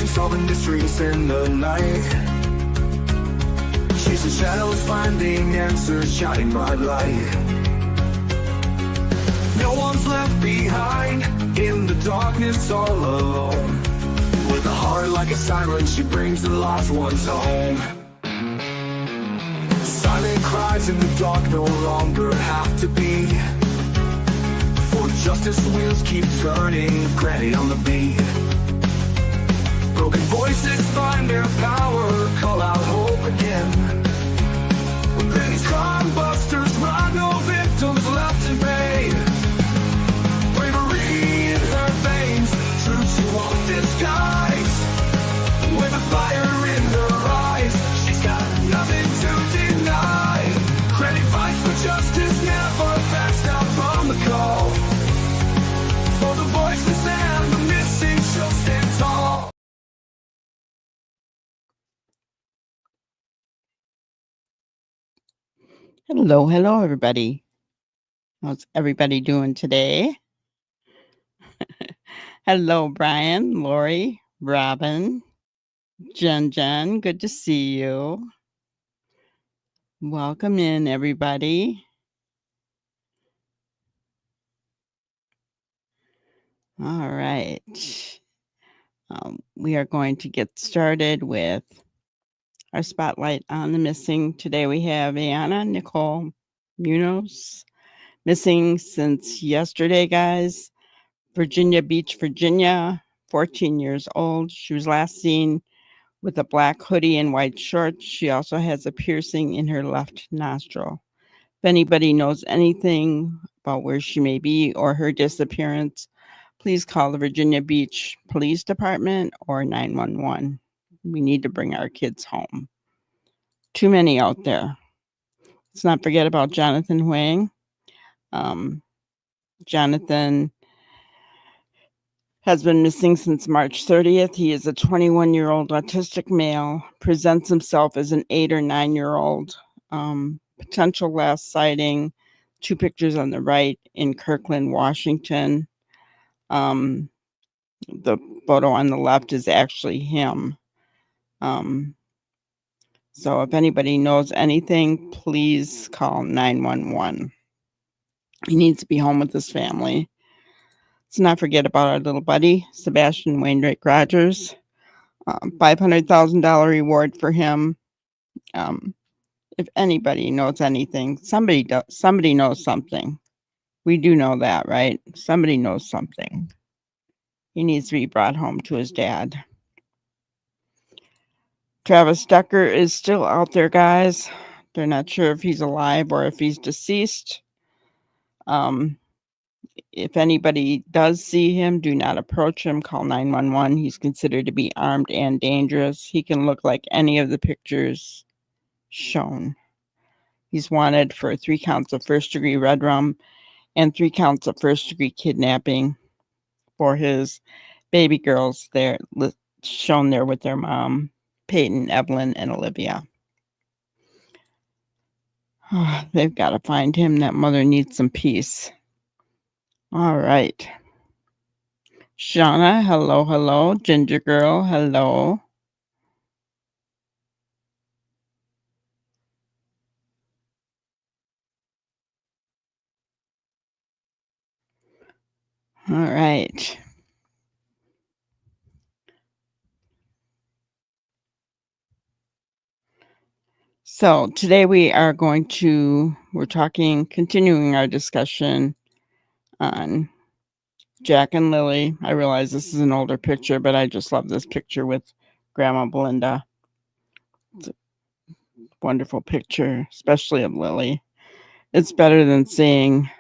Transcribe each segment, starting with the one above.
Confrontation, solving mysteries in the night. Chasing shadows, finding answers, shining bright light. No one's left behind, in the darkness all alone. With a heart like a siren, she brings the lost ones home. Silent cries in the dark no longer have to be, for justice wheels keep turning, granny on the beat. Broken voices find their power, call out hope again. When these crime busters run, no victims left to pay. Bravery in her veins, true she won't disguise. With a fire in her eyes, she's got nothing to deny. Granny fights for justice, never backs down from the call. For the voiceless and the missing, she'll stand tall. Hello, everybody. How's everybody doing today? Hello, Brian, Lori, Robin, Jen. Good to see you. Welcome in, everybody. All right. We are going to get started with our spotlight on the missing. Today we have Anna Nicole Munoz, missing since yesterday, guys. Virginia Beach, Virginia, 14 years old. She was last seen with a black hoodie and white shorts. She also has a piercing in her left nostril. If anybody knows anything about where she may be or her disappearance, please call the Virginia Beach Police Department or 911. We need to bring our kids home. Too many out there. Let's not forget about Jonathan Huang. Jonathan has been missing since March 30th. He is a 21-year-old autistic male, presents himself as an 8 or 9-year-old. Potential last sighting, 2 pictures on the right in Kirkland, Washington. The photo on the left is actually him. So if anybody knows anything, please call 911. He needs to be home with his family. Let's not forget about our little buddy, Sebastian Wainwright Rogers. $500,000 reward for him. If anybody knows anything, somebody knows something. We do know that, right? Somebody knows something. He needs to be brought home to his dad. Travis Decker is still out there, guys. They're not sure if he's alive or if he's deceased. If anybody does see him, do not approach him. Call 911. He's considered to be armed and dangerous. He can look like any of the pictures shown. He's wanted for 3 counts of first-degree red rum and 3 counts of first-degree kidnapping for his baby girls there, shown there with their mom, Peyton, Evelyn, and Olivia. Oh, they've got to find him. That mother needs some peace. All right. Shauna, hello. Ginger girl, hello. All right. So today we're continuing our discussion on Jack and Lily. I realize this is an older picture, but I just love this picture with Grandma Belinda. It's a wonderful picture, especially of Lily. It's better than seeing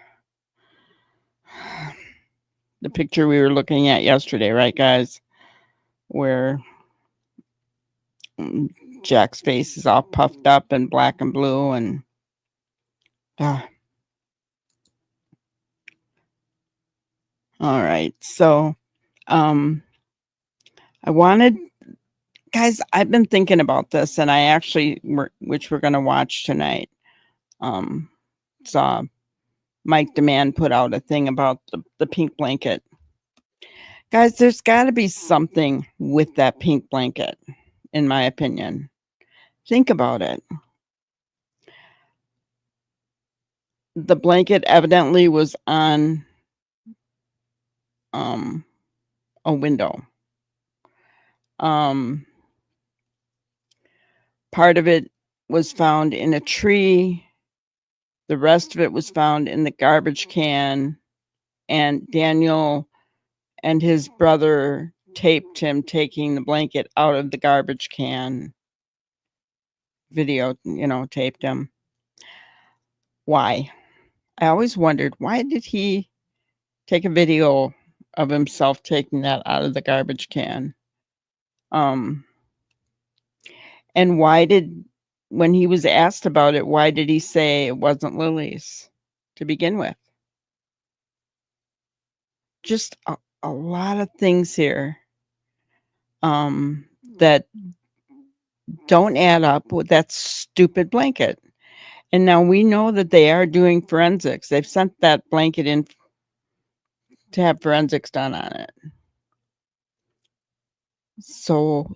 the picture we were looking at yesterday, right, guys? Where Jack's face is all puffed up and black and blue and all right. So I wanted, guys, I've been thinking about this, and I actually which we're going to watch tonight. Saw Mike Demand put out a thing about the pink blanket. Guys, there's got to be something with that pink blanket, in my opinion. Think about it. The blanket evidently was on a window. Part of it was found in a tree. The rest of it was found in the garbage can. And Daniel and his brother taped him taking the blanket out of the garbage can. Video, taped him. Why? I always wondered, why did he take a video of himself taking that out of the garbage can? And when he was asked about it, why did he say it wasn't Lily's to begin with? Just a lot of things here that don't add up with that stupid blanket. And now we know that they are doing forensics. They've sent that blanket in to have forensics done on it. So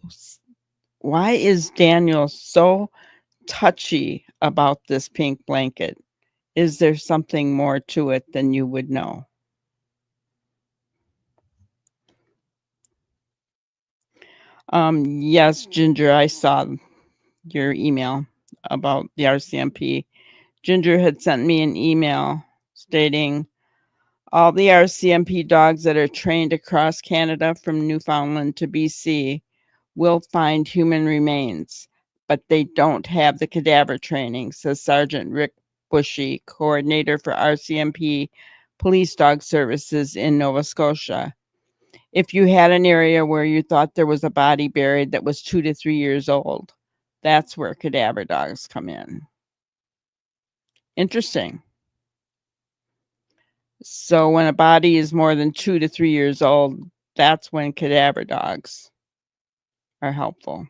why is Daniel so touchy about this pink blanket? Is there something more to it than you would know? Yes, Ginger, I saw your email about the RCMP. Ginger had sent me an email stating all the RCMP dogs that are trained across Canada from Newfoundland to BC will find human remains, but they don't have the cadaver training, says Sergeant Rick Bushy, coordinator for RCMP Police Dog Services in Nova Scotia. If you had an area where you thought there was a body buried that was 2 to 3 years old, that's where cadaver dogs come in. Interesting. So when a body is more than 2 to 3 years old, that's when cadaver dogs are helpful.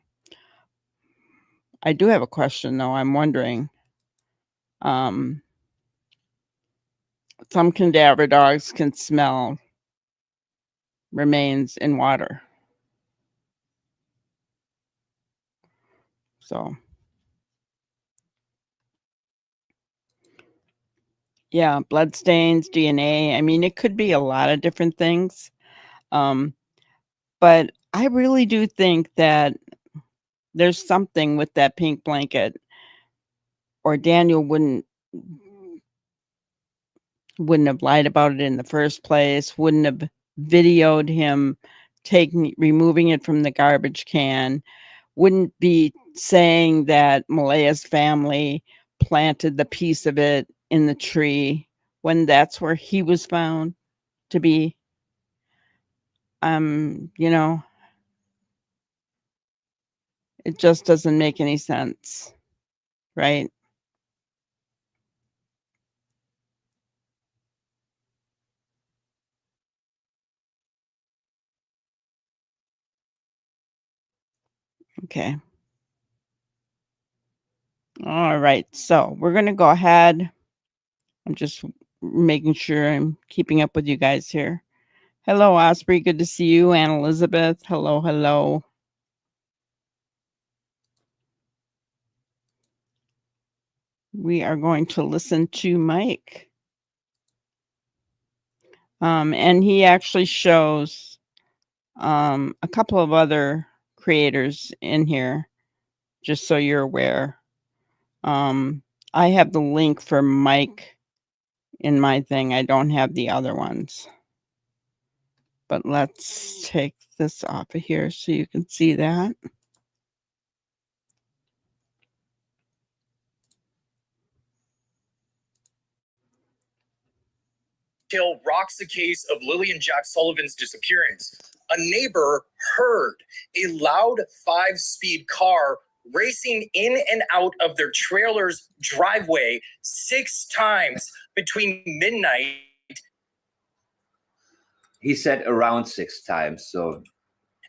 I do have a question though. I'm wondering, some cadaver dogs can smell remains in water. So yeah, blood stains, DNA. I mean, it could be a lot of different things. But I really do think that there's something with that pink blanket, or Daniel wouldn't have lied about it in the first place, wouldn't have videoed him removing it from the garbage can, wouldn't be saying that Malaya's family planted the piece of it in the tree when that's where he was found to be. It just doesn't make any sense, right? Okay. All right. So we're going to go ahead. I'm just making sure I'm keeping up with you guys here. Hello, Osprey. Good to see you. Anne Elizabeth. Hello, hello. We are going to listen to Mike. And he actually shows a couple of other creators in here, just so you're aware. I have the link for Mike in my thing. I don't have the other ones. But let's take this off of here so you can see that. Rocks the case of Lily and Jack Sullivan's disappearance. A neighbor heard a loud 5-speed car racing in and out of their trailer's driveway 6 times between midnight. He said around 6 times, so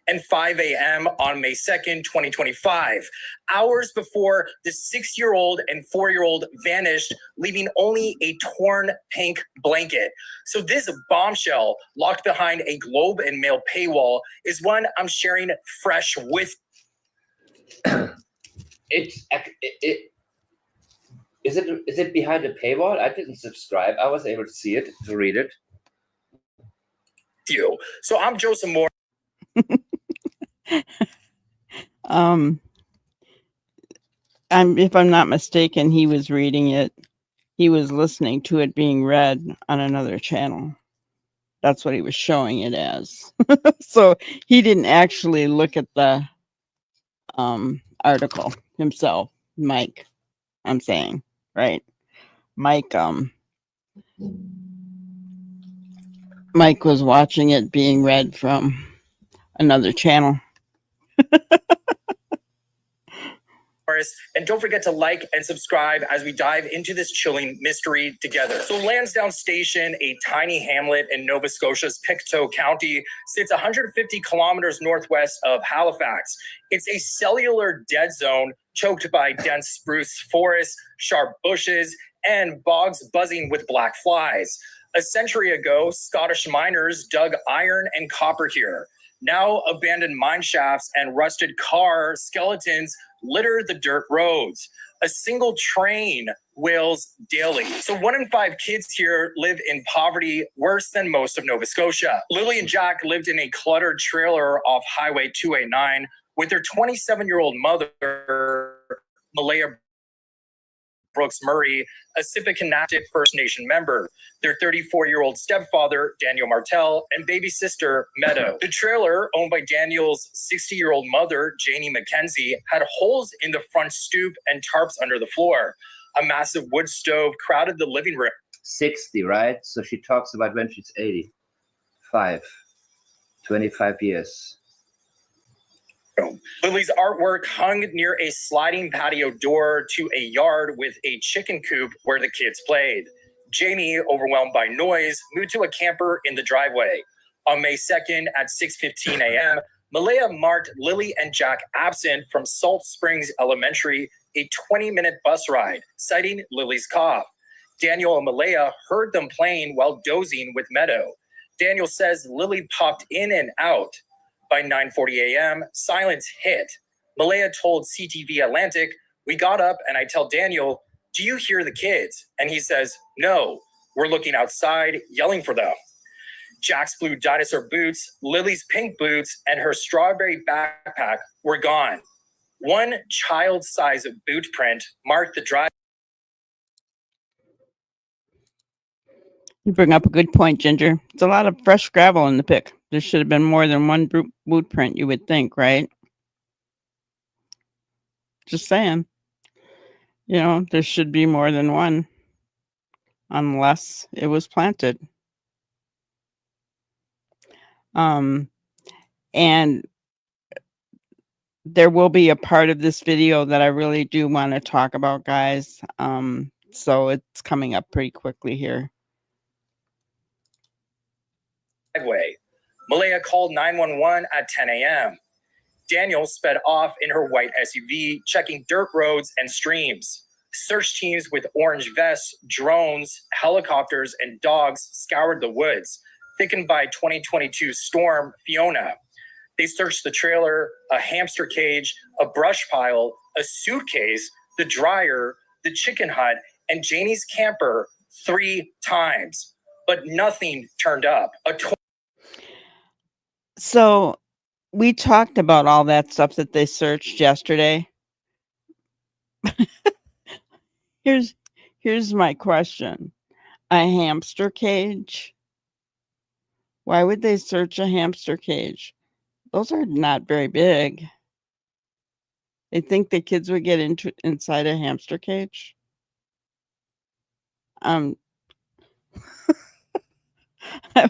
and 5 a.m. on May 2nd, 2025, hours before the 6-year-old and 4-year-old vanished, leaving only a torn pink blanket. So this bombshell locked behind a Globe and Mail paywall is one I'm sharing fresh with. Is it behind a paywall? I didn't subscribe. I was able to see it, to read it. You. So I'm Joseph Moore. If I'm not mistaken, he was reading it. He was listening to it being read on another channel. That's what he was showing it as. So he didn't actually look at the article himself. Mike, I'm saying, right? Mike was watching it being read from another channel. And don't forget to like and subscribe as we dive into this chilling mystery together. So Lansdowne Station, a tiny hamlet in Nova Scotia's Pictou County, sits 150 kilometers northwest of Halifax. It's a cellular dead zone choked by dense spruce forests, sharp bushes, and bogs buzzing with black flies. A century ago, Scottish miners dug iron and copper here. Now abandoned mine shafts and rusted car skeletons litter the dirt roads. A single train wails daily. So 1 in 5 kids here live in poverty, worse than most of Nova Scotia. Lily and Jack lived in a cluttered trailer off Highway 289 with their 27-year-old mother, Malaya Brooks Murray, a Sipikanaktik First Nation member, their 34-year-old stepfather, Daniel Martel, and baby sister, Meadow. The trailer, owned by Daniel's 60-year-old mother, Janie McKenzie, had holes in the front stoop and tarps under the floor. A massive wood stove crowded the living room. 60, right? So she talks about when she's 85. 25 years. Lily's artwork hung near a sliding patio door to a yard with a chicken coop where the kids played. Jamie, overwhelmed by noise, moved to a camper in the driveway. On May 2nd at 6:15 a.m., Malaya marked Lily and Jack absent from Salt Springs Elementary, a 20-minute bus ride, citing Lily's cough. Daniel and Malaya heard them playing while dozing with Meadow. Daniel says Lily popped in and out. By 9:40 a.m., silence hit. Malaya told CTV Atlantic, "We got up and I tell Daniel, 'Do you hear the kids?' And he says, 'No, we're looking outside, yelling for them.'" Jack's blue dinosaur boots, Lily's pink boots, and her strawberry backpack were gone. One child-size boot print marked the drive. You bring up a good point, Ginger. It's a lot of fresh gravel in the pick. There should have been more than one boot print, you would think, right? Just saying. You know, there should be more than one, unless it was planted. And there will be a part of this video that I really do want to talk about, guys. So it's coming up pretty quickly here. Malaya called 911 at 10 a.m. Daniel sped off in her white SUV, checking dirt roads and streams. Search teams with orange vests, drones, helicopters, and dogs scoured the woods, thickened by 2022 storm Fiona. They searched the trailer, a hamster cage, a brush pile, a suitcase, the dryer, the chicken hut, and Janie's camper 3 times. But nothing turned up. So we talked about all that stuff that they searched yesterday. Here's my question. A hamster cage? Why would they search a hamster cage? Those are not very big. They think the kids would get inside a hamster cage?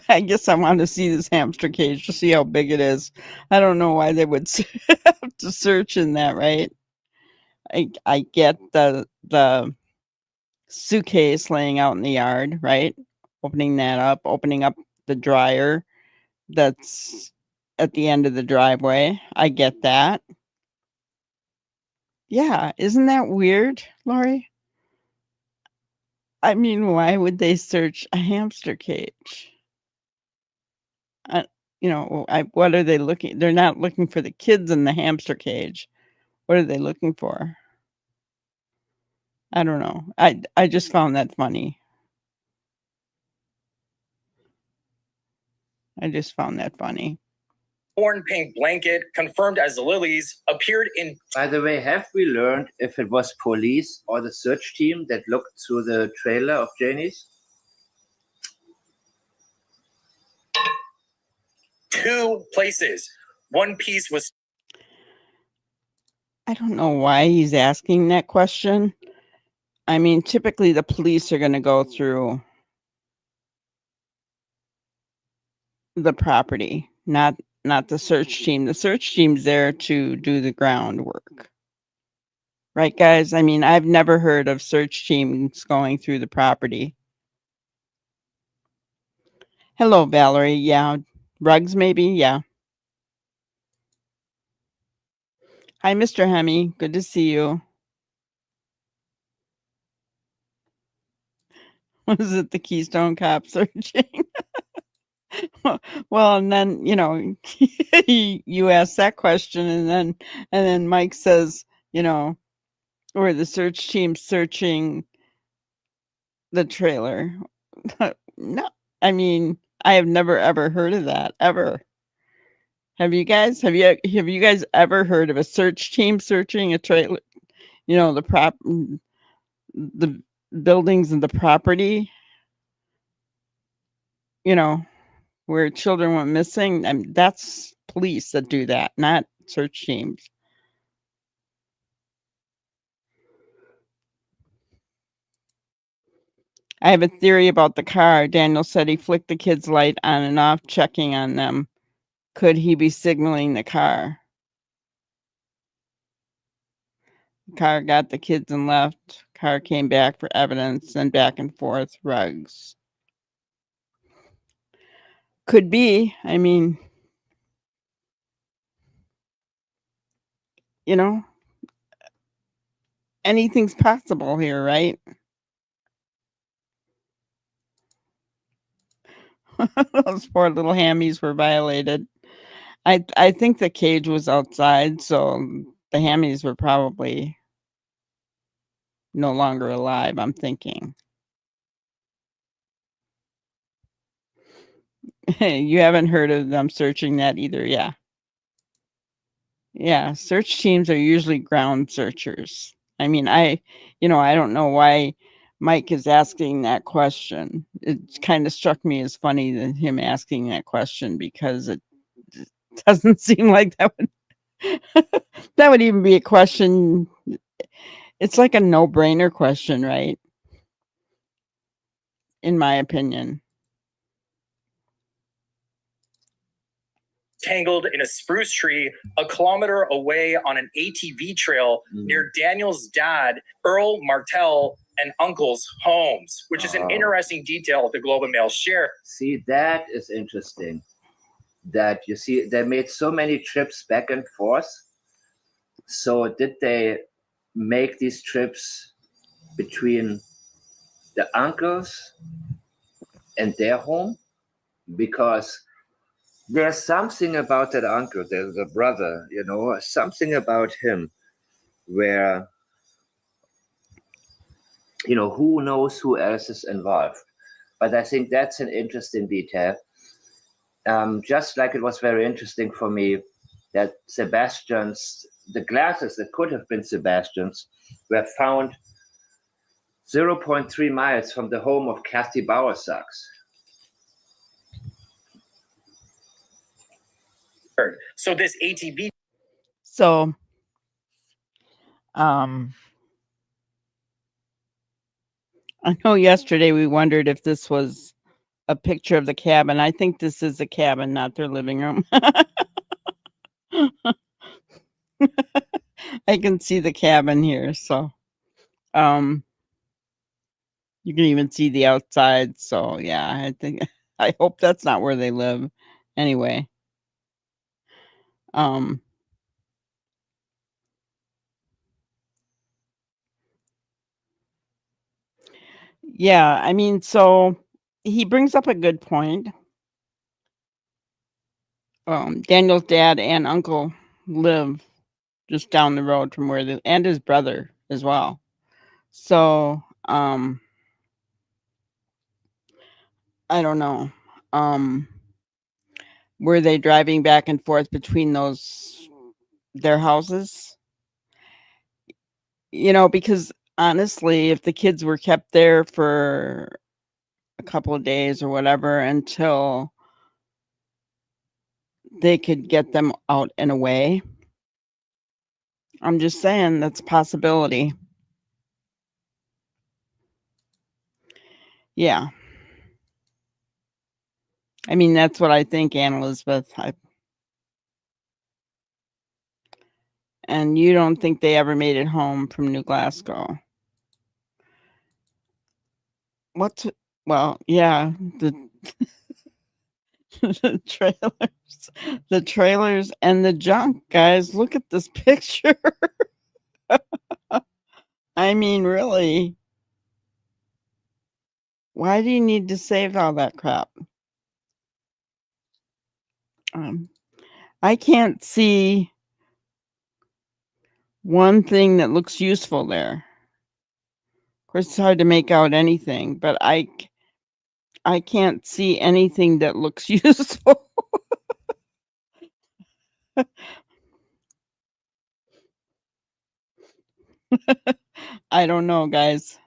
I guess I want to see this hamster cage to see how big it is. I don't know why they would have to search in that, right? I get the suitcase laying out in the yard, right? Opening that up, opening up the dryer. That's at the end of the driveway. I get that. Yeah, isn't that weird, Lori? I mean, why would they search a hamster cage? What are they looking? They're not looking for the kids in the hamster cage. What are they looking for? I don't know. I just found that funny. I just found that funny. Torn pink blanket, confirmed as Lily's, appeared in. By the way, have we learned if it was police or the search team that looked through the trailer of Janie's? 2 places. One piece was. I don't know why he's asking that question. I mean, typically the police are going to go through the property, not the search team. The search team's there to do the groundwork. Right, guys? I mean, I've never heard of search teams going through the property. Hello, Valerie. Yeah. Rugs, maybe? Yeah. Hi, Mr. Hemme. Good to see you. Was it the Keystone Cop searching? Well, and then, you ask that question, and then Mike says, or the search team searching the trailer. No, I mean, I have never ever heard of that ever. Have you guys? Have you guys ever heard of a search team searching a trailer? The buildings and the property. Where children went missing. I mean, that's police that do that, not search teams. I have a theory about the car. Daniel said he flicked the kid's light on and off, checking on them. Could he be signaling the car? The car got the kids and left. Car came back for evidence, and back and forth. Rugs. Could be. I mean, anything's possible here, right? Those poor little hammies were violated. I think the cage was outside, so the hammies were probably no longer alive, I'm thinking. You haven't heard of them searching that either, yeah. Yeah, search teams are usually ground searchers. I mean, I don't know why Mike is asking that question. It kind of struck me as funny than him asking that question, because it doesn't seem like that would that would even be a question. It's like a no-brainer question, right? In my opinion. Tangled in a spruce tree a kilometer away on an ATV trail near Daniel's dad, Earl Martell, and uncle's homes, which is an interesting detail the Globe and Mail share. See, that is interesting. That you see, they made so many trips back and forth. So did they make these trips between the uncles and their home? Because there's something about that uncle, the brother, something about him where, who knows who else is involved. But I think that's an interesting detail. Just like it was very interesting for me that the glasses that could have been Sebastian's, were found 0.3 miles from the home of Kathy Bowersox. So this ATV. So, I know yesterday we wondered if this was a picture of the cabin. I think this is a cabin, not their living room. I can see the cabin here, so you can even see the outside. So yeah, I hope that's not where they live. Anyway, Um, yeah, I mean, so he brings up a good point. Daniel's dad and uncle live just down the road from where they, and his brother as well. So, I don't know. Um, were they driving back and forth between their houses? You know, because honestly, if the kids were kept there for a couple of days or whatever until they could get them out and away, I'm just saying that's a possibility. Yeah. I mean, that's what I think, Anne Elizabeth. And you don't think they ever made it home from New Glasgow? What's well, yeah, the the trailers and the junk, guys. Look at this picture. I mean, really, why do you need to save all that crap? Um, I can't see one thing that looks useful there. Of course, it's hard to make out anything, but I can't see anything that looks useful. I don't know, guys.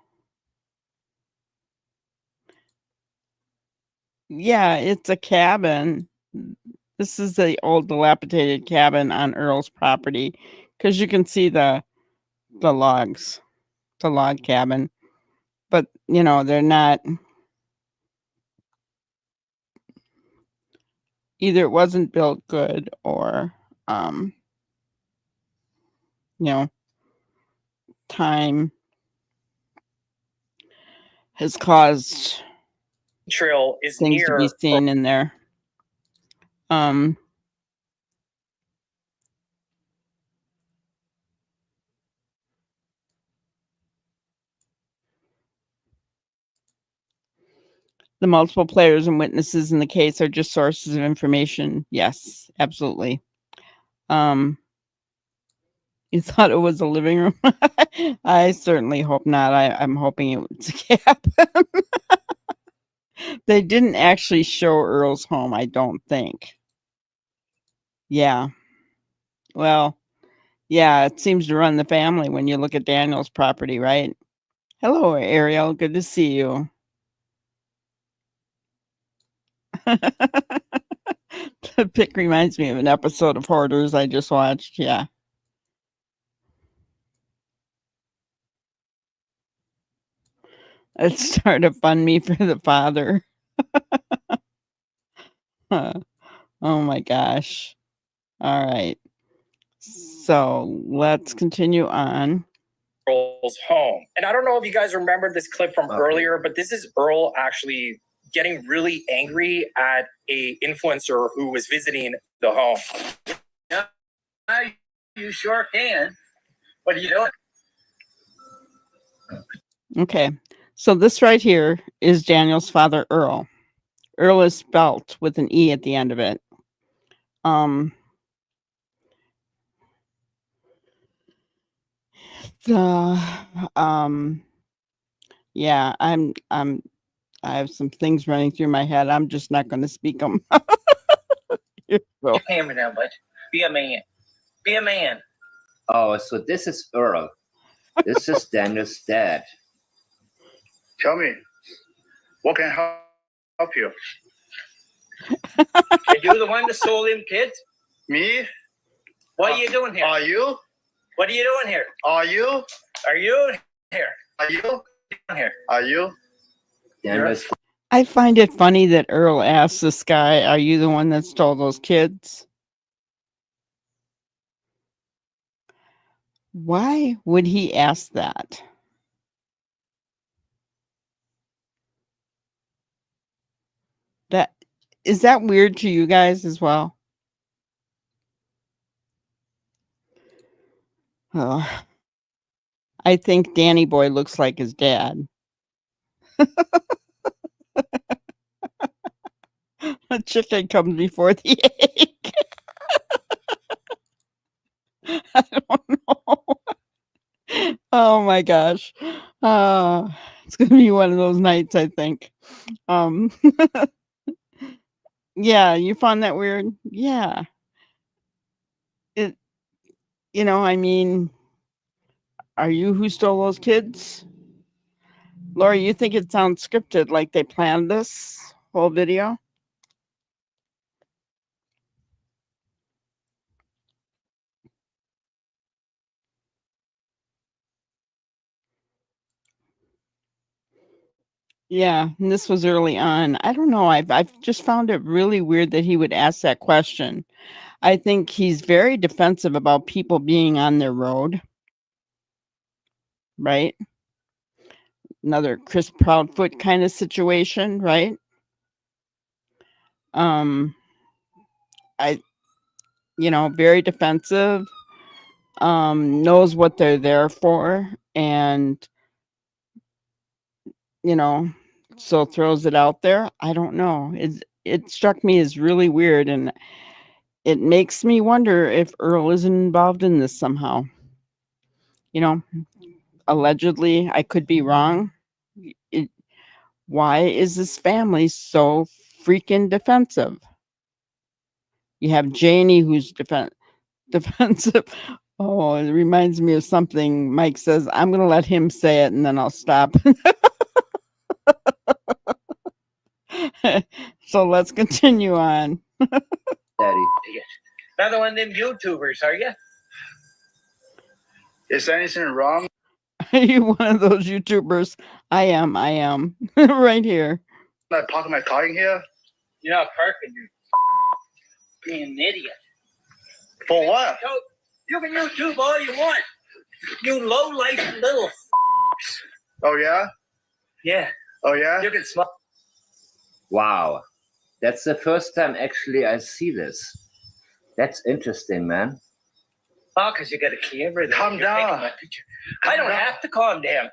Yeah, it's a cabin. This is the old dilapidated cabin on Earl's property because you can see the logs, the log cabin. But you know, they're not either it wasn't built good or you know, time has caused Trail is things to be near seen in there. The multiple players and witnesses in the case are just sources of information. Yes, absolutely. You thought it was a living room? I certainly hope not. I'm hoping it was a cabin. They didn't actually show Earl's home, I don't think. Yeah. Well, yeah, it seems to run the family when you look at Daniel's property, right? Hello, Ariel. Good to see you. The pic reminds me of an episode of Hoarders I just watched. Yeah. It started a fund me for the father. Oh my gosh. All right. So let's continue on. Earl's home. And I don't know if you guys remember this clip from earlier, but this is Earl actually getting really angry at a influencer who was visiting the home. Yeah, you sure can. What are you doing? Okay. So this right here is Daniel's father, Earl. Earl is spelt with an E at the end of it. Yeah, I have some things running through my head. I'm just not going to speak them. Well, hammer down, bud. Be a man. Be a man. Oh, so this is Earl. This is Daniel's dad. Tell me, what can help you? Are you the one that sold him kids? Me? What are you doing here? Are you? What are you doing here? Are you? Are you here? Are you? Here. Are you? Daniel's I find it funny that Earl asked this guy, "Are you the one that stole those kids?" Why would he ask that? That is that weird to you guys as well? I think Danny Boy looks like his dad. The chicken comes before the egg. I don't know. Oh my gosh. It's gonna be one of those nights, I think. Um yeah, you found that weird? Yeah. It I mean, are you who stole those kids? Lori, you think it sounds scripted, like they planned this whole video? Yeah, and this was early on. I don't know. I've just found it really weird that he would ask that question. I think he's very defensive about people being on their road, right? Another Chris Proudfoot kind of situation, right? I very defensive, knows what they're there for, and so throws it out there. I don't know. It struck me as really weird, and it makes me wonder if Earl is involved in this somehow. Allegedly, I could be wrong. Why is this family so freaking defensive? You have Janie, who's defensive. Oh, it reminds me of something Mike says. I'm going to let him say it and then I'll stop. So let's continue on. Daddy. Another one of them YouTubers, are you? Is anything wrong? Are you one of those YouTubers? I am. Right here. I parking my car in here? You're not parking, you being an idiot. For what? You can YouTube all you want. You low life little. Oh yeah? Yeah. Oh yeah? You can smell. Wow. That's the first time actually I see this. That's interesting, man. Oh, because you got a camera. Calm You're taking down. my picture. I don't have to calm down.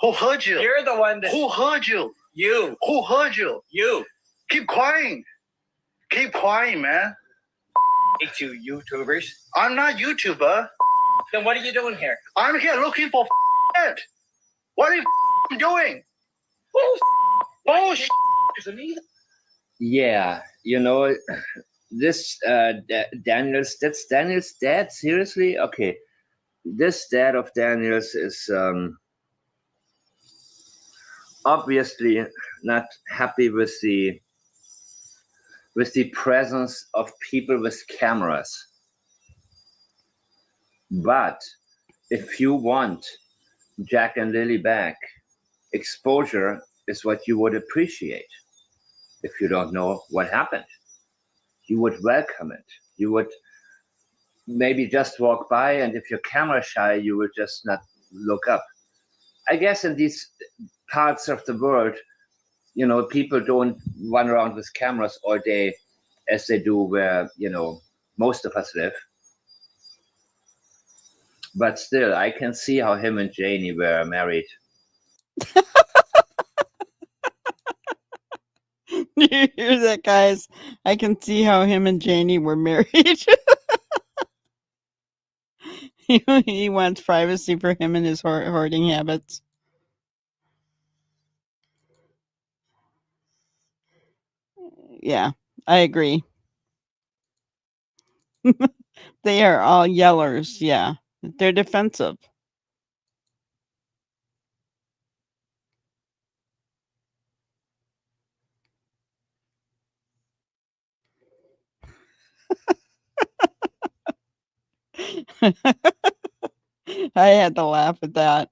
Who heard you? You're the one that. Who heard you? You. Who heard you? You. Keep crying. Keep crying, man. Hate you, YouTubers. I'm not YouTuber. Then what are you doing here? I'm here looking for it. What are you doing? Bullshit. Yeah, this Daniel's, that's Daniel's dad. Seriously? Okay, this dad of Daniel's is obviously not happy with the presence of people with cameras. But if you want Jack and Lily back, exposure is what you would appreciate. If you don't know what happened, you would welcome it. You would maybe just walk by, and if you're camera shy, you would just not look up. I guess in these parts of the world, people don't run around with cameras all day as they do where, most of us live. But still, I can see how him and Janie were married. You hear that, guys? I can see how him and Janie were married. He wants privacy for him and his hoarding habits. Yeah, I agree. They are all yellers. Yeah, they're defensive. I had to laugh at that.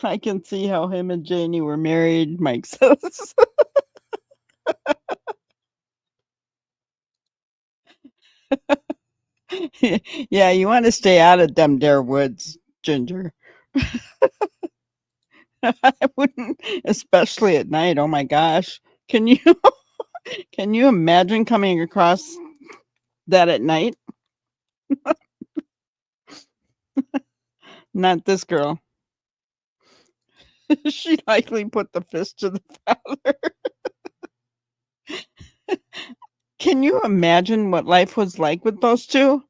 I can see how him and Janie were married, Mike says. Yeah, you want to stay out of them there woods, Ginger. I wouldn't, especially at night. Oh my gosh. Can you imagine coming across That at night? Not this girl. She likely put the fist to the father. Can you imagine what life was like with those two?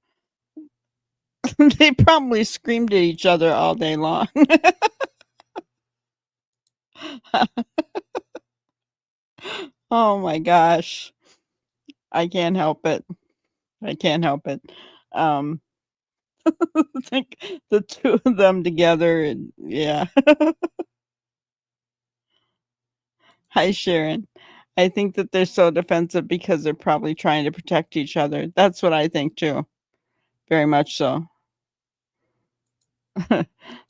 They probably screamed at each other all day long. Oh my gosh. I can't help it. I can't help it. Um, think the two of them together and yeah. Hi, Sharon. I think that they're so defensive because they're probably trying to protect each other. That's what I think too. Very much so.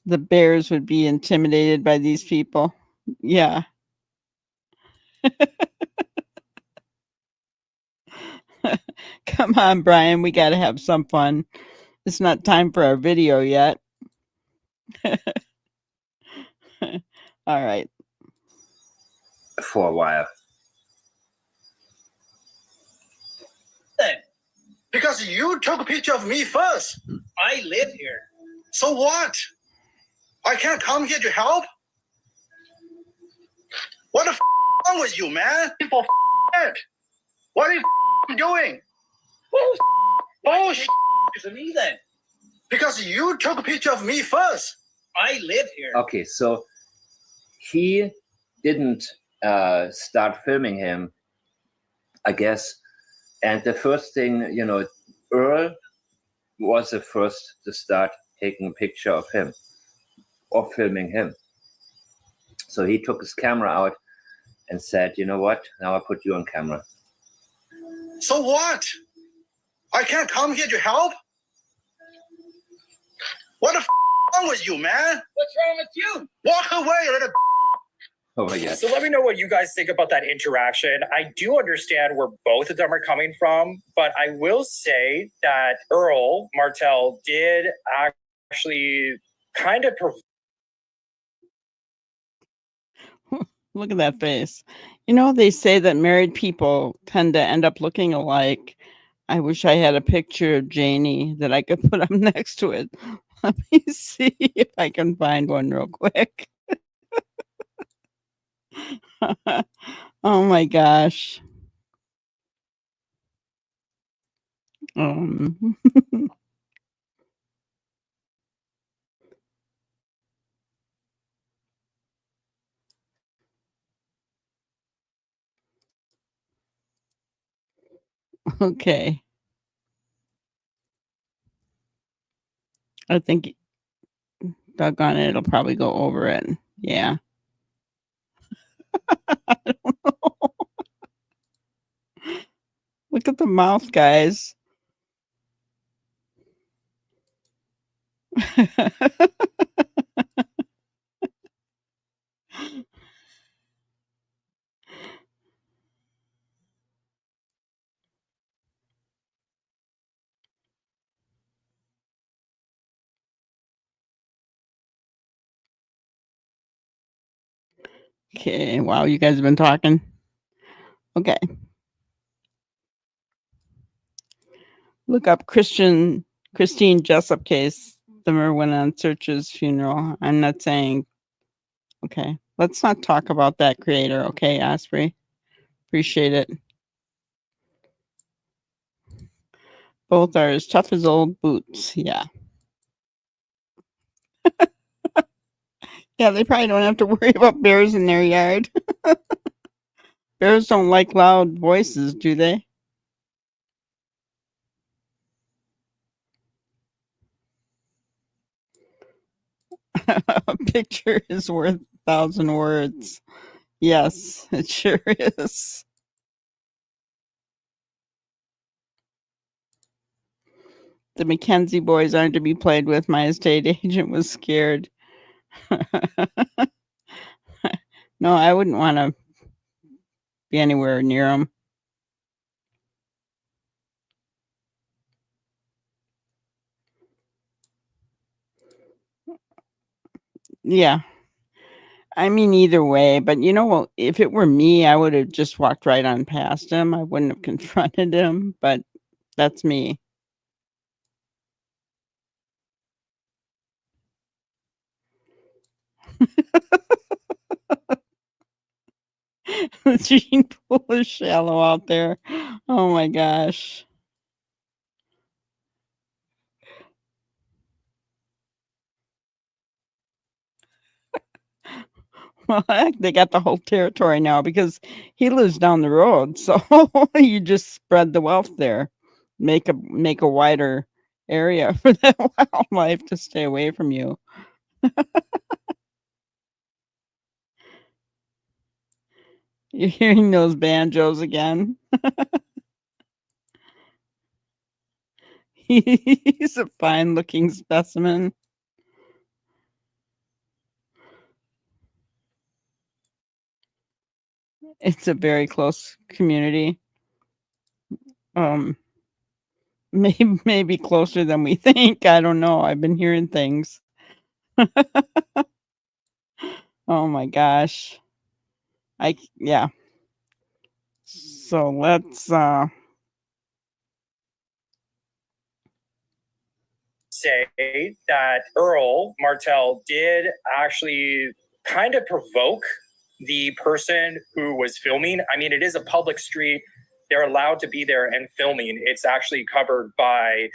The bears would be intimidated by these people. Yeah. Come on, Brian. We got to have some fun. It's not time for our video yet. All right. For a while. Because you took a picture of me first. I live here. So what? I can't come here to help? What the wrong with you, man? People What are you doing? Bullshit. To me then. Because you took a picture of me first. I live here. Okay, so he didn't start filming him, I guess. And the first thing, you know, Earl was the first to start taking a picture of him or filming him. So he took his camera out and said, you know what, now I'll put you on camera. So what? I can't come here to help? What the wrong with you, man? What's wrong with you? Walk away, little. Oh my God. So let me know what you guys think about that interaction. I do understand where both of them are coming from, but I will say that Earl Martell did actually kind of Look at that face. You know, they say that married people tend to end up looking alike. I wish I had a picture of Janie that I could put up next to it. Let me see if I can find one real quick. Oh my gosh. Um, okay. I think, doggone it, it'll probably go over it. Yeah. I don't know. Look at the mouth, guys. Okay. Wow, you guys have been talking. Okay. Look up Christine Jessup case. The murder went on Search's funeral. I'm not saying. Okay. Let's not talk about that creator. Okay, Osprey. Appreciate it. Both are as tough as old boots. Yeah. Yeah, they probably don't have to worry about bears in their yard. Bears don't like loud voices, do they? A picture is worth 1,000 words. Yes, it sure is. The Mackenzie boys aren't to be played with. My estate agent was scared. No, I wouldn't want to be anywhere near them. Yeah. I mean, either way, but you know, if it were me, I would have just walked right on past him. I wouldn't have confronted him, but That's me. The gene pool is shallow out there. Oh my gosh. Well, heck, they got the whole territory now because he lives down the road. So you just spread the wealth there. Make a wider area for that wildlife to stay away from you. You're hearing those banjos again. He's a fine looking specimen. It's a very close community. Um, maybe closer than we think. I don't know. I've been hearing things. Oh my gosh. Yeah. So let's say that Earl Martell did actually kind of provoke the person who was filming. I mean, it is a public street. They're allowed to be there and filming. It's actually covered by,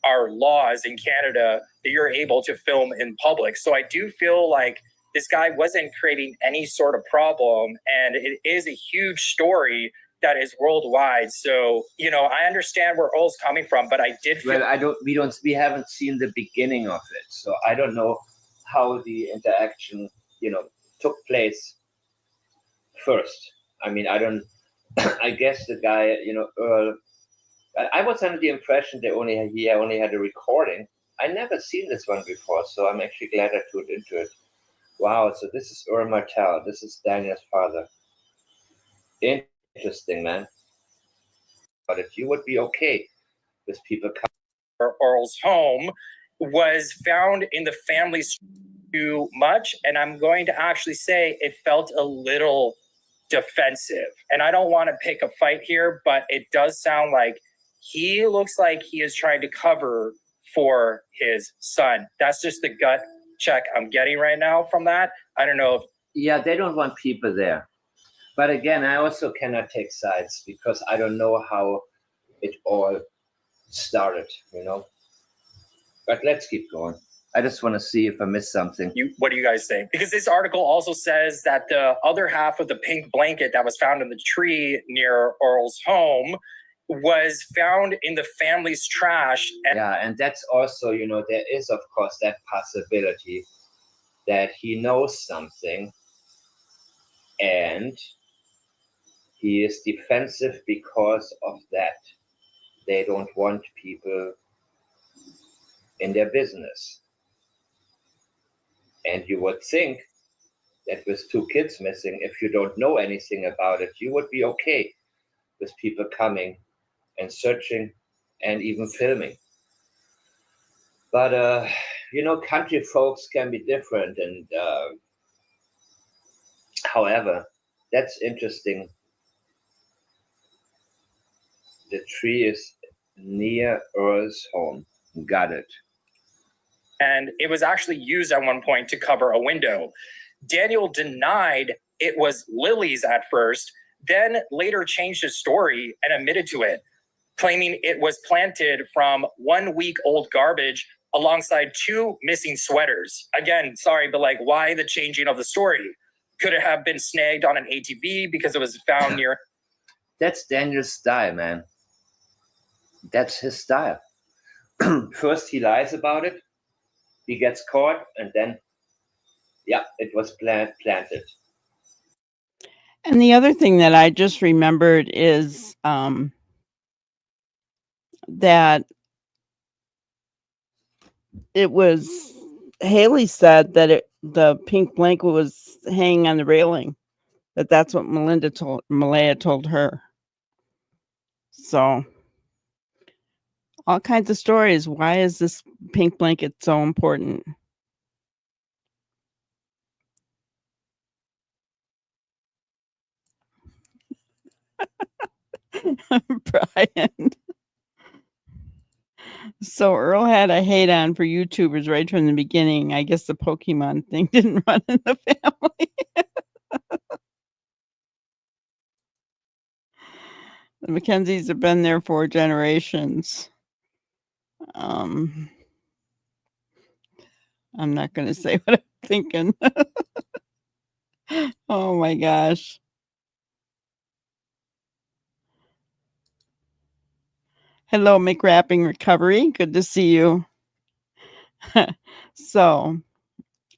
our laws in Canada that you're able to film in public. So I do feel like this guy wasn't creating any sort of problem, and it is a huge story that is worldwide. So, I understand where Earl's coming from, but I did feel we haven't seen the beginning of it. So I don't know how the interaction, took place first. I mean, I don't, I guess the guy, Earl, I was under the impression he only had a recording. I never seen this one before, so I'm actually glad I tuned into it. Wow, so this is Earl Martell. This is Daniel's father. Interesting, man. But if you would be okay with people coming. Earl's home was found in the family's too much, and I'm going to actually say it felt a little defensive. And I don't want to pick a fight here, but it does sound like he looks like he is trying to cover for his son. That's just the gut check I'm getting right now from that. I don't know if yeah, they don't want people there. But again, I also cannot take sides because I don't know how it all started, But let's keep going. I just want to see if I missed something. What do you guys think? Because this article also says that the other half of the pink blanket that was found in the tree near Earl's home was found in the family's trash. And that's also, there is, of course, that possibility that he knows something and he is defensive because of that. They don't want people in their business. And you would think that with 2 kids missing, if you don't know anything about it, you would be okay with people coming and searching and even filming. But, country folks can be different. And however, that's interesting. The tree is near Earl's home. Got it. And it was actually used at one point to cover a window. Daniel denied it was Lily's at first, then later changed his story and admitted to it, claiming it was planted from 1-week-old garbage alongside 2 missing sweaters. Again, sorry, but why the changing of the story? Could it have been snagged on an ATV because it was found near? That's Daniel's style, man. That's his style. First he lies about it, he gets caught, and then, it was planted. And the other thing that I just remembered is that it was Haley said that the pink blanket was hanging on the railing. That's what Malaya told her. So all kinds of stories. Why is this pink blanket so important? Brian. So Earl had a hate on for YouTubers right from the beginning. I guess the Pokemon thing didn't run in the family. The Mackenzies have been there for generations. I'm not going to say what I'm thinking. Oh my gosh. Hello, McWrapping Recovery. Good to see you. So,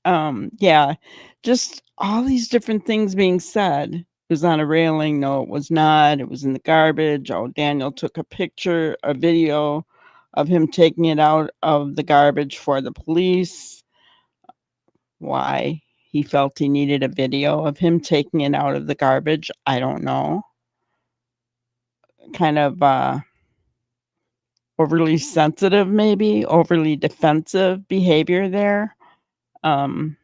yeah, just all these different things being said. It was on a railing. No, it was not. It was in the garbage. Oh, Daniel took a video of him taking it out of the garbage for the police. Why he felt he needed a video of him taking it out of the garbage, I don't know. Kind of overly sensitive, maybe overly defensive behavior there. And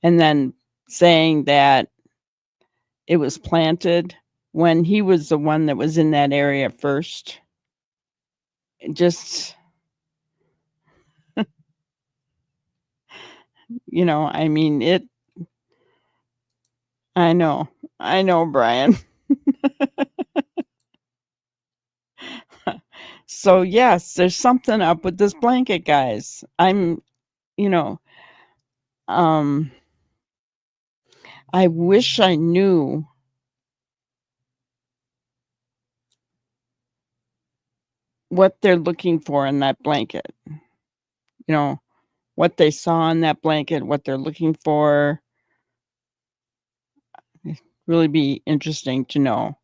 then saying that it was planted when he was the one that was in that area first. It just, I mean, I know, Brian. So yes, there's something up with this blanket, guys. You know, I wish I knew what they're looking for in that blanket. What they saw in that blanket, what they're looking for. It'd really be interesting to know.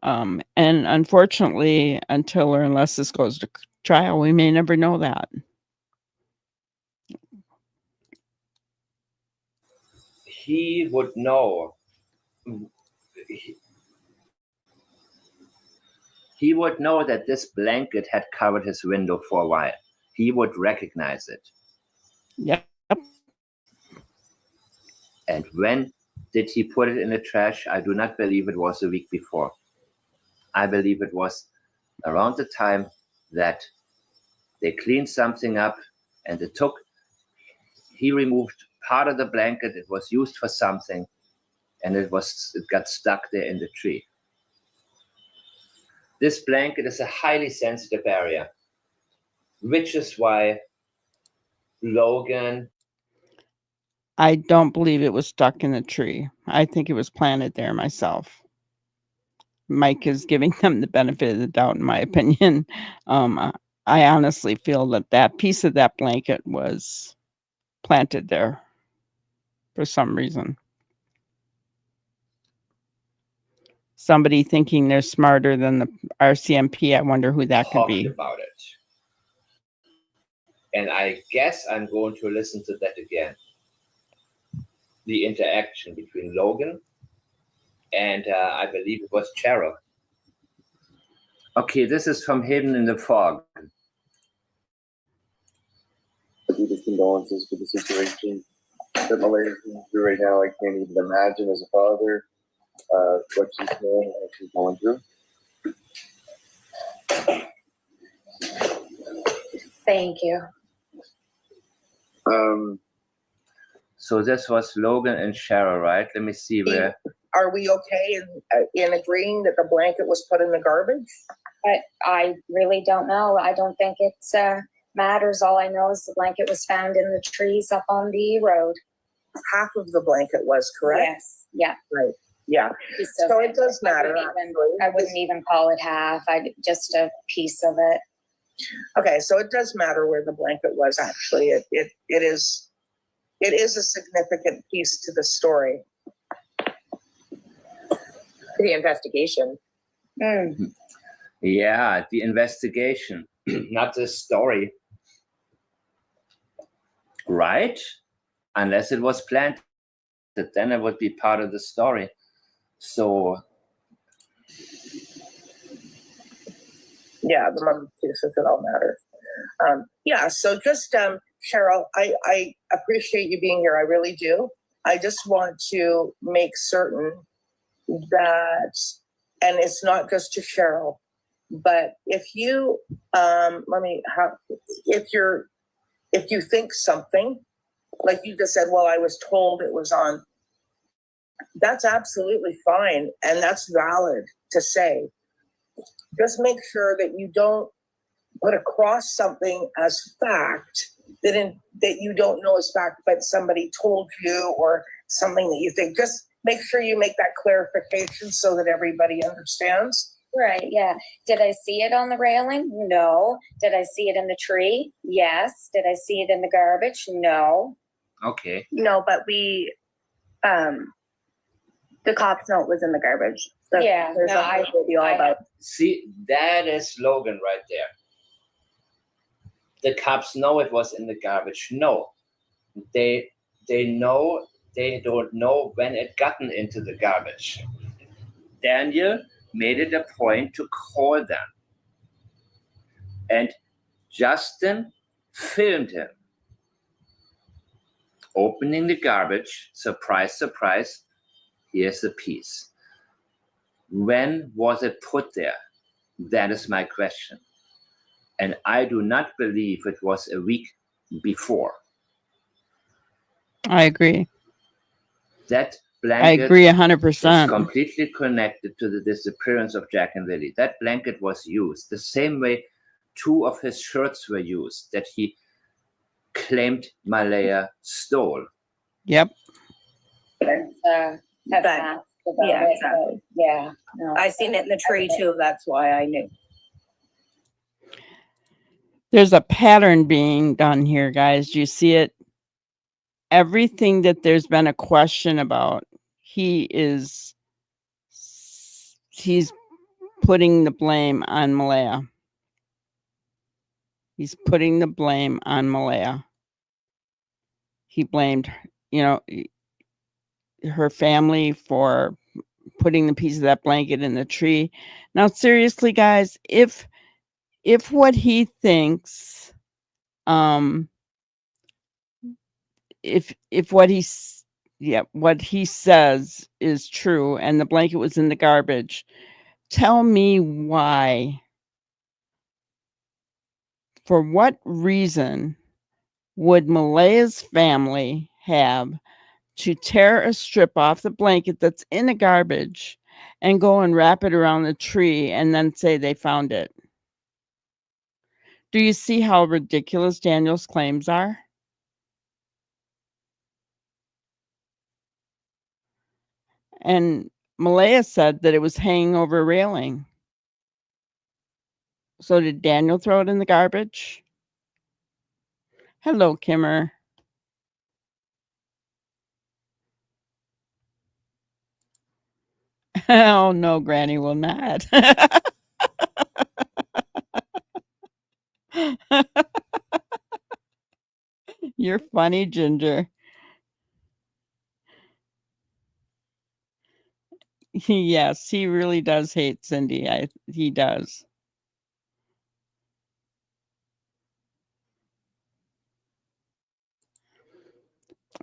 And unfortunately, until or unless this goes to trial, we may never know that. He would know. He would know that this blanket had covered his window for a while. He would recognize it. Yep. And when did he put it in the trash? I do not believe it was a week before. I believe it was around the time that they cleaned something up and he removed part of the blanket. It was used for something and it got stuck there in the tree. This blanket is a highly sensitive area, which is why Logan. I don't believe it was stuck in the tree. I think it was planted there myself. Mike is giving them the benefit of the doubt, in my opinion. I honestly feel that piece of that blanket was planted there for some reason. Somebody thinking they're smarter than the RCMP. I wonder who that could be. About it. And I guess I'm going to listen to that again. The interaction between Logan and I believe it was Cheryl. Okay, this is from Hidden in the Fog. Deepest condolences for the situation that my lady's going through right now. I can't even imagine as a father what she's doing and what she's going through. Thank you. So this was Logan and Cheryl, right? Let me see where. Are we okay in agreeing that the blanket was put in the garbage? I really don't know. I don't think it matters. All I know is the blanket was found in the trees up on the road. Half of the blanket was, correct? Yes. Yeah. Right. Yeah. So it does matter. I wouldn't even call it half. Just a piece of it. Okay, so it does matter where the blanket was. Actually, it is a significant piece to the story. The investigation. Yeah, the investigation, not the story. Right? Unless it was planted, then it would be part of the story. So. Yeah, the mother pieces, it all matters. Yeah, so just, Cheryl, I appreciate you being here. I really do. I just want to make certain that, and it's not just to Cheryl, But if you, if you think something, like you just said, well, I was told it was on, that's absolutely fine. And that's valid to say. Just make sure that you don't put across something as fact that you don't know as fact, but somebody told you, or something that you think. Just make sure you make that clarification so that everybody understands. Right, yeah. Did I see it on the railing? No. Did I see it in the tree? Yes. Did I see it in the garbage? No. Okay. No, but we, the cops know it was in the garbage. So Yeah, there's no, a whole video about. See, that is Logan right there. The cops know it was in the garbage. No, they know, they don't know when it gotten into the garbage. Daniel made it a point to call them, and Justin filmed him opening the garbage. Surprise, surprise. Here's the piece. When was it put there? That is my question. And I do not believe it was a week before. I agree. That I blanket agree is 100%. completely connected to the disappearance of Jack and Lily. That blanket was used the same way 2 of his shirts were used that he claimed Malaya stole. Yep. Have But- asked about yeah, it, exactly. but yeah. No. I seen it in the tree too. That's why I knew. There's a pattern being done here, guys. Do you see it? Everything that there's been a question about, he's putting the blame on Malaya. He's putting the blame on Malaya. He blamed, her family for putting the piece of that blanket in the tree. Now, seriously, guys, if what he thinks, if what he says is true and the blanket was in the garbage, tell me why. For what reason would Malaya's family have to tear a strip off the blanket that's in the garbage and go and wrap it around the tree and then say they found it? Do you see how ridiculous Daniel's claims are? And Malaya said that it was hanging over a railing. So did Daniel throw it in the garbage? Hello, Kimmer. Oh, no, Granny will not. You're funny, Ginger. Yes, he really does hate Cindy. He does.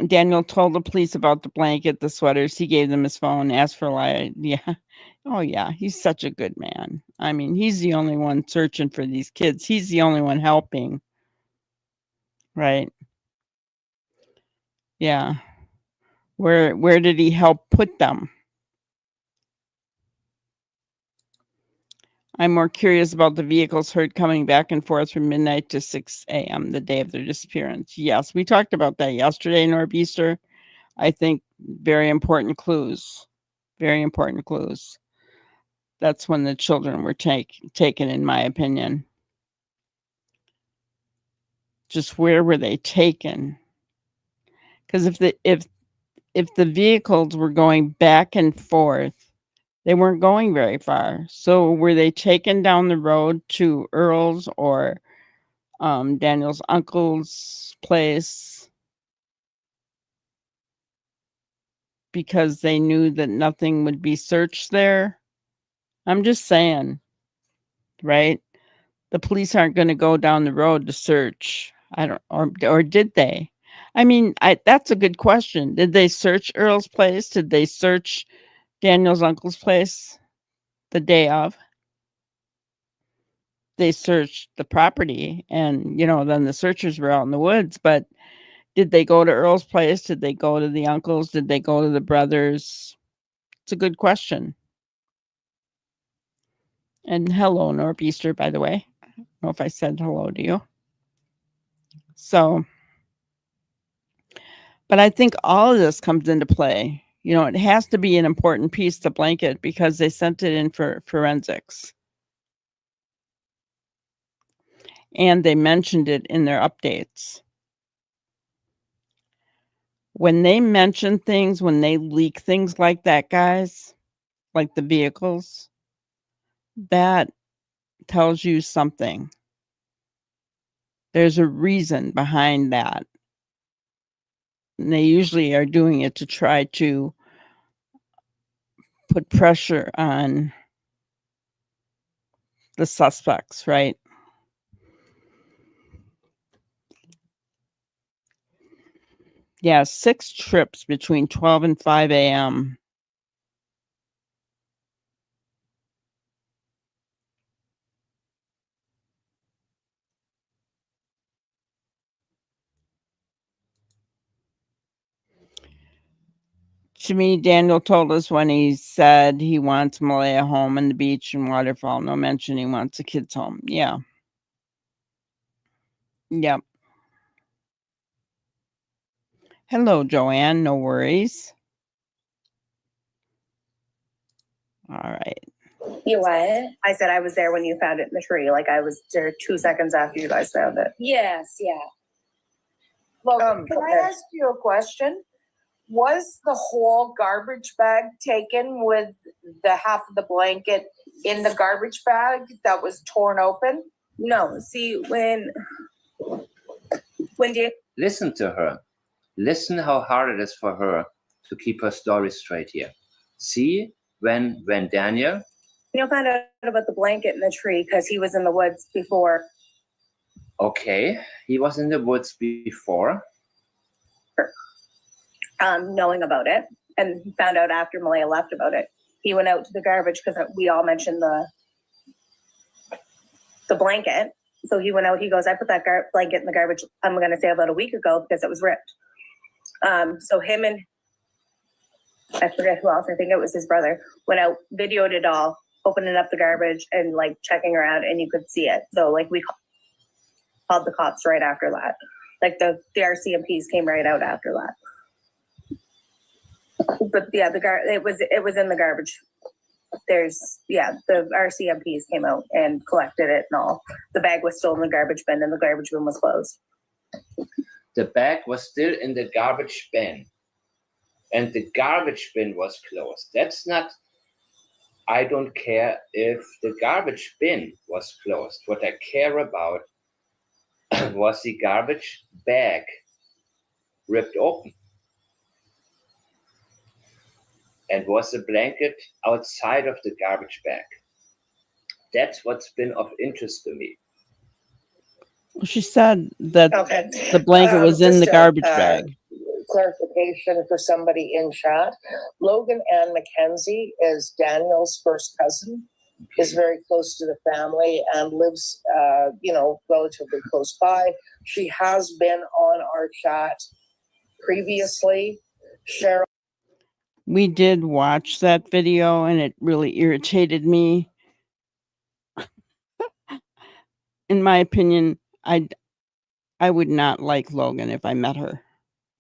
Daniel told the police about the blanket, the sweaters. He gave them his phone, asked for light. Yeah. Oh, yeah. He's such a good man. I mean, he's the only one searching for these kids. He's the only one helping. Right. Yeah. Where did he help put them? I'm more curious about the vehicles heard coming back and forth from midnight to 6 a.m. the day of their disappearance. Yes, we talked about that yesterday, Norbeaster. I think very important clues. Very important clues. That's when the children were taken, in my opinion. Just where were they taken? Because if the vehicles were going back and forth, they weren't going very far. So were they taken down the road to Earl's or Daniel's uncle's place because they knew that nothing would be searched there? I'm just saying, right? The police aren't going to go down the road to search. Or did they? I mean, that's a good question. Did they search Earl's place? Did they search Daniel's uncle's place the day of? they searched the property, and, you know, then the searchers were out in the woods, but did they go to Earl's place? Did they go to the uncles? Did they go to the brothers? It's a good question. And hello, Northeaster, by the way. I don't know if I said hello to you. So, but I think all of this comes into play. You know, it has to be an important piece to blanket because they sent it in for forensics. And they mentioned it in their updates. When they mention things, when they leak things like that, guys, like the vehicles, that tells you something. There's a reason behind that. And they usually are doing it to try to put pressure on the suspects, right? Yeah, 6 trips between 12 and 5 a.m. To me, Daniel told us when he said he wants Malaya home and the beach and waterfall. No mention he wants the kids home. Yeah. Yep. Hello, Joanne. No worries. All right. You what? I said I was there when you found it in the tree. Like I was there 2 seconds after you guys found it. Yes, yeah. Well, can I ask you a question? Was the whole garbage bag taken with the half of the blanket in the garbage bag that was torn open? No, see when Dan Listen to her. Listen how hard it is for her to keep her story straight here. See, when Daniel found out about the blanket in the tree because he was in the woods before. Okay, he was in the woods before. Knowing about it, and he found out after Malaya left about it. He went out to the garbage because we all mentioned the blanket. So he went out. He goes, "I put that blanket in the garbage." I'm going to say about a week ago because it was ripped. So him and I forget who else. I think it was his brother. Went out, videoed it all, opening up the garbage and like checking around, and you could see it. So like we called the cops right after that. Like the RCMPs came right out after that. But yeah, it was in the garbage. The RCMPs came out and collected it and all. The bag was still in the garbage bin and the garbage bin was closed. The bag was still in the garbage bin. And the garbage bin was closed. That's not, I don't care if the garbage bin was closed. What I care about was the garbage bag ripped open. And was the blanket outside of the garbage bag. That's what's been of interest to me. She said that the blanket was in the garbage bag. Clarification for somebody in chat. Logan Ann McKenzie is Daniel's first cousin, is very close to the family and lives, relatively close by. She has been on our chat previously. Cheryl. We did watch that video and it really irritated me. In my opinion, I would not like Logan if I met her.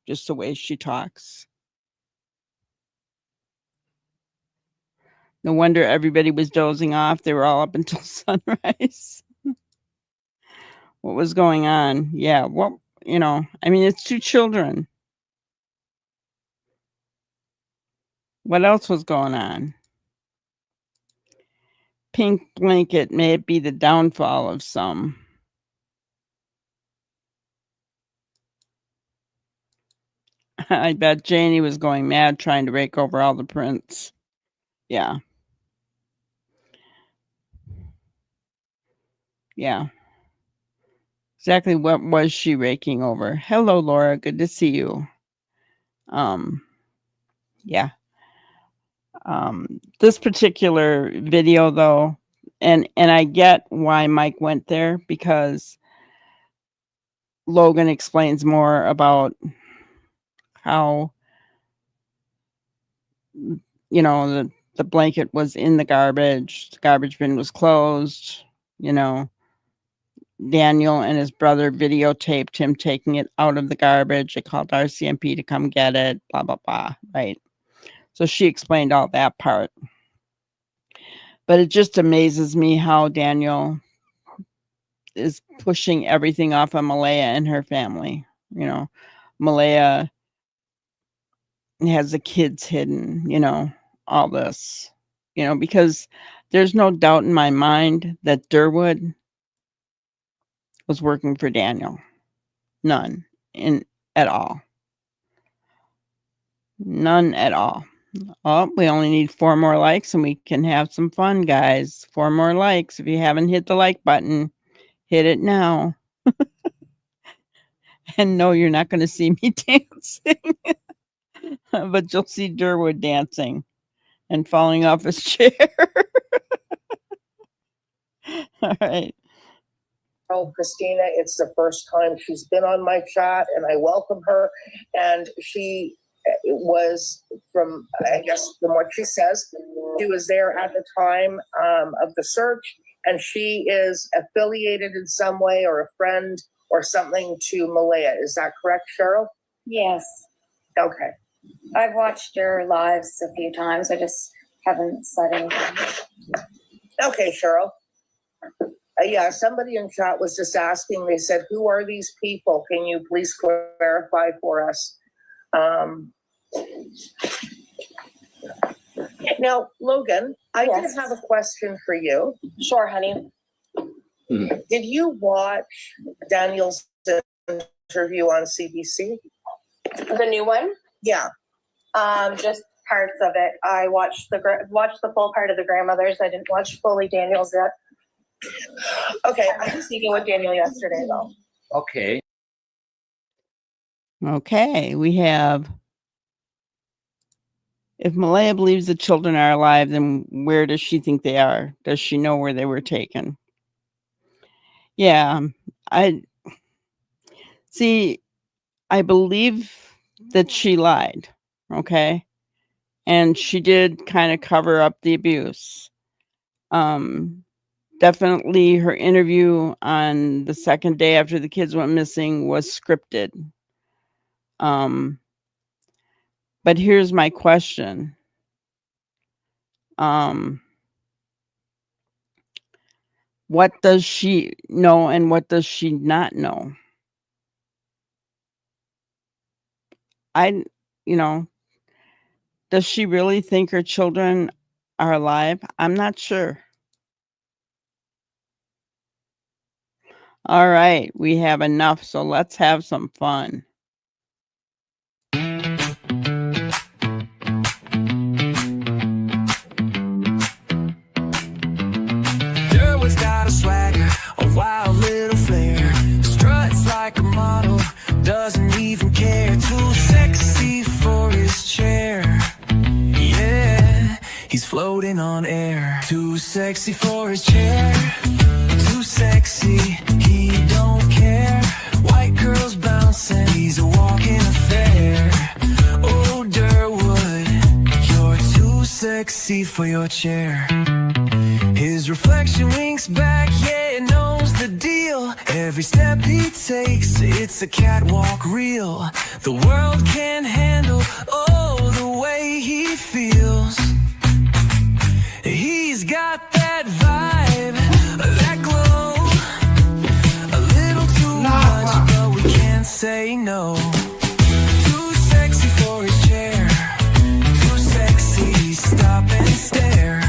Just the way she talks. No wonder everybody was dozing off. They were all up until sunrise. What was going on? Yeah, it's 2 children. What else was going on? Pink blanket, may it be the downfall of some. I bet Janie was going mad trying to rake over all the prints. Yeah. Yeah. Exactly what was she raking over? Hello, Laura. Good to see you. Yeah. This particular video, though, and I get why Mike went there, because Logan explains more about how, you know, the blanket was in the garbage bin was closed, you know. Daniel and his brother videotaped him taking it out of the garbage. They called RCMP to come get it, blah, blah, blah, right? So she explained all that part. But it just amazes me how Daniel is pushing everything off of Malaya and her family. You know, Malaya has the kids hidden, you know, all this, you know, because there's no doubt in my mind that Durwood was working for Daniel. None at all. None at all. Oh, we only need 4 more likes and we can have some fun, guys. 4 more likes. If you haven't hit the like button, hit it now. And no, you're not going to see me dancing. But you'll see Durwood dancing and falling off his chair. All right. Oh, Christina, it's the first time she's been on my chat, and I welcome her. And she was, from, I guess, from what she says, she was there at the time of the search, and she is affiliated in some way or a friend or something to Malaya. Is that correct, Cheryl? Yes. Okay. I've watched your lives a few times. I just haven't said anything. Okay, Cheryl. Yeah, somebody in chat was just asking, they said, who are these people? Can you please clarify for us? Now, Logan, I Yes. did have a question for you. Sure, honey. Did you watch Daniel's interview on CBC? The new one? Yeah. Just parts of it. I watched the full part of the grandmothers. I didn't watch fully Daniel's yet. Okay. I was speaking with Daniel yesterday, though. Okay. Okay, we have, if Malaya believes the children are alive, then where does she think they are? Does she know where they were taken? Yeah, I believe that she lied, okay? And she did kind of cover up the abuse. Definitely her interview on the second day after the kids went missing was scripted. But here's my question. What does she know and what does she not know? Does she really think her children are alive? I'm not sure. All right, we have enough, so let's have some fun. Durwood's got a swagger, a wild little flair. Struts like a model, doesn't even care. Too sexy for his chair. Yeah, he's floating on air. Too sexy for his chair. Too sexy, he don't care. White girls bouncing, he's a walking affair. Oh, Durwood, you're too sexy for your chair. His reflection winks back, yeah, it knows the deal. Every step he takes, it's a catwalk reel. The world can't handle, oh, the way he feels. He's got that vibe, that glow. A little too much, but we can't say no. Too sexy for his chair. Too sexy, stop and stare.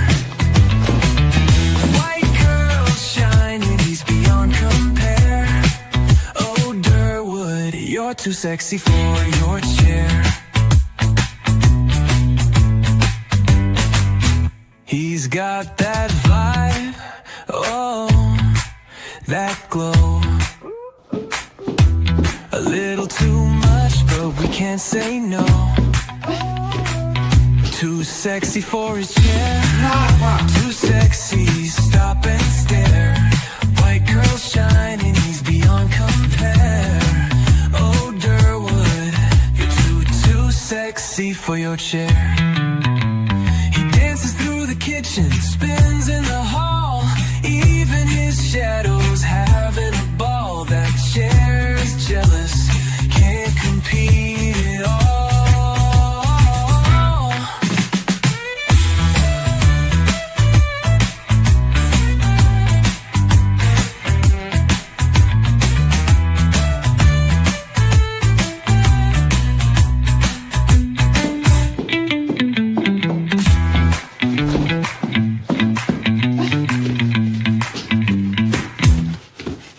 White girls shining, he's beyond compare. Oh, Durwood, you're too sexy for your chair. He's got that vibe, oh, that glow. A little too much, but we can't say no. Too sexy for his chair. Too sexy, stop up and stare. White girls shine and he's beyond compare. Oh, Durwood, you're too sexy for your chair. He dances through the kitchen, spins in the hall. Even his shadow's having a ball. That chair's jealous, can't compete at all.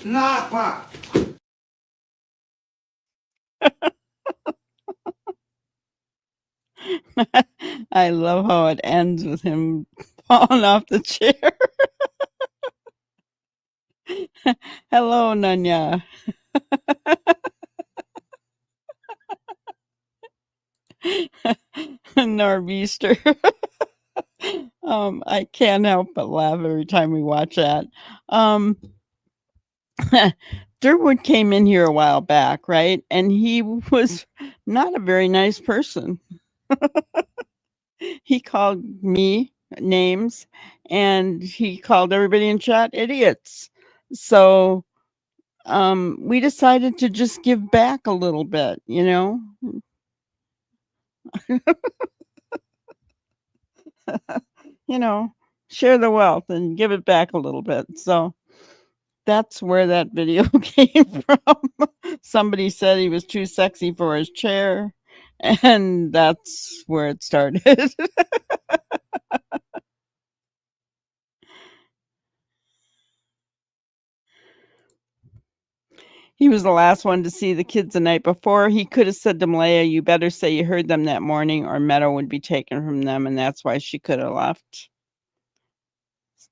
Napa. I love how it ends with him falling off the chair. Hello, Nanya. Nor'easter. I can't help but laugh every time we watch that. Durwood came in here a while back, right? And he was not a very nice person. He called me names and he called everybody in chat idiots. So we decided to just give back a little bit, you know. You know, share the wealth and give it back a little bit. So that's where that video came from. Somebody said he was too sexy for his chair, and that's where it started. He was the last one to see the kids the night before. He could have said to Malaya, "You better say you heard them that morning or Meadow would be taken from them," and that's why she could have left.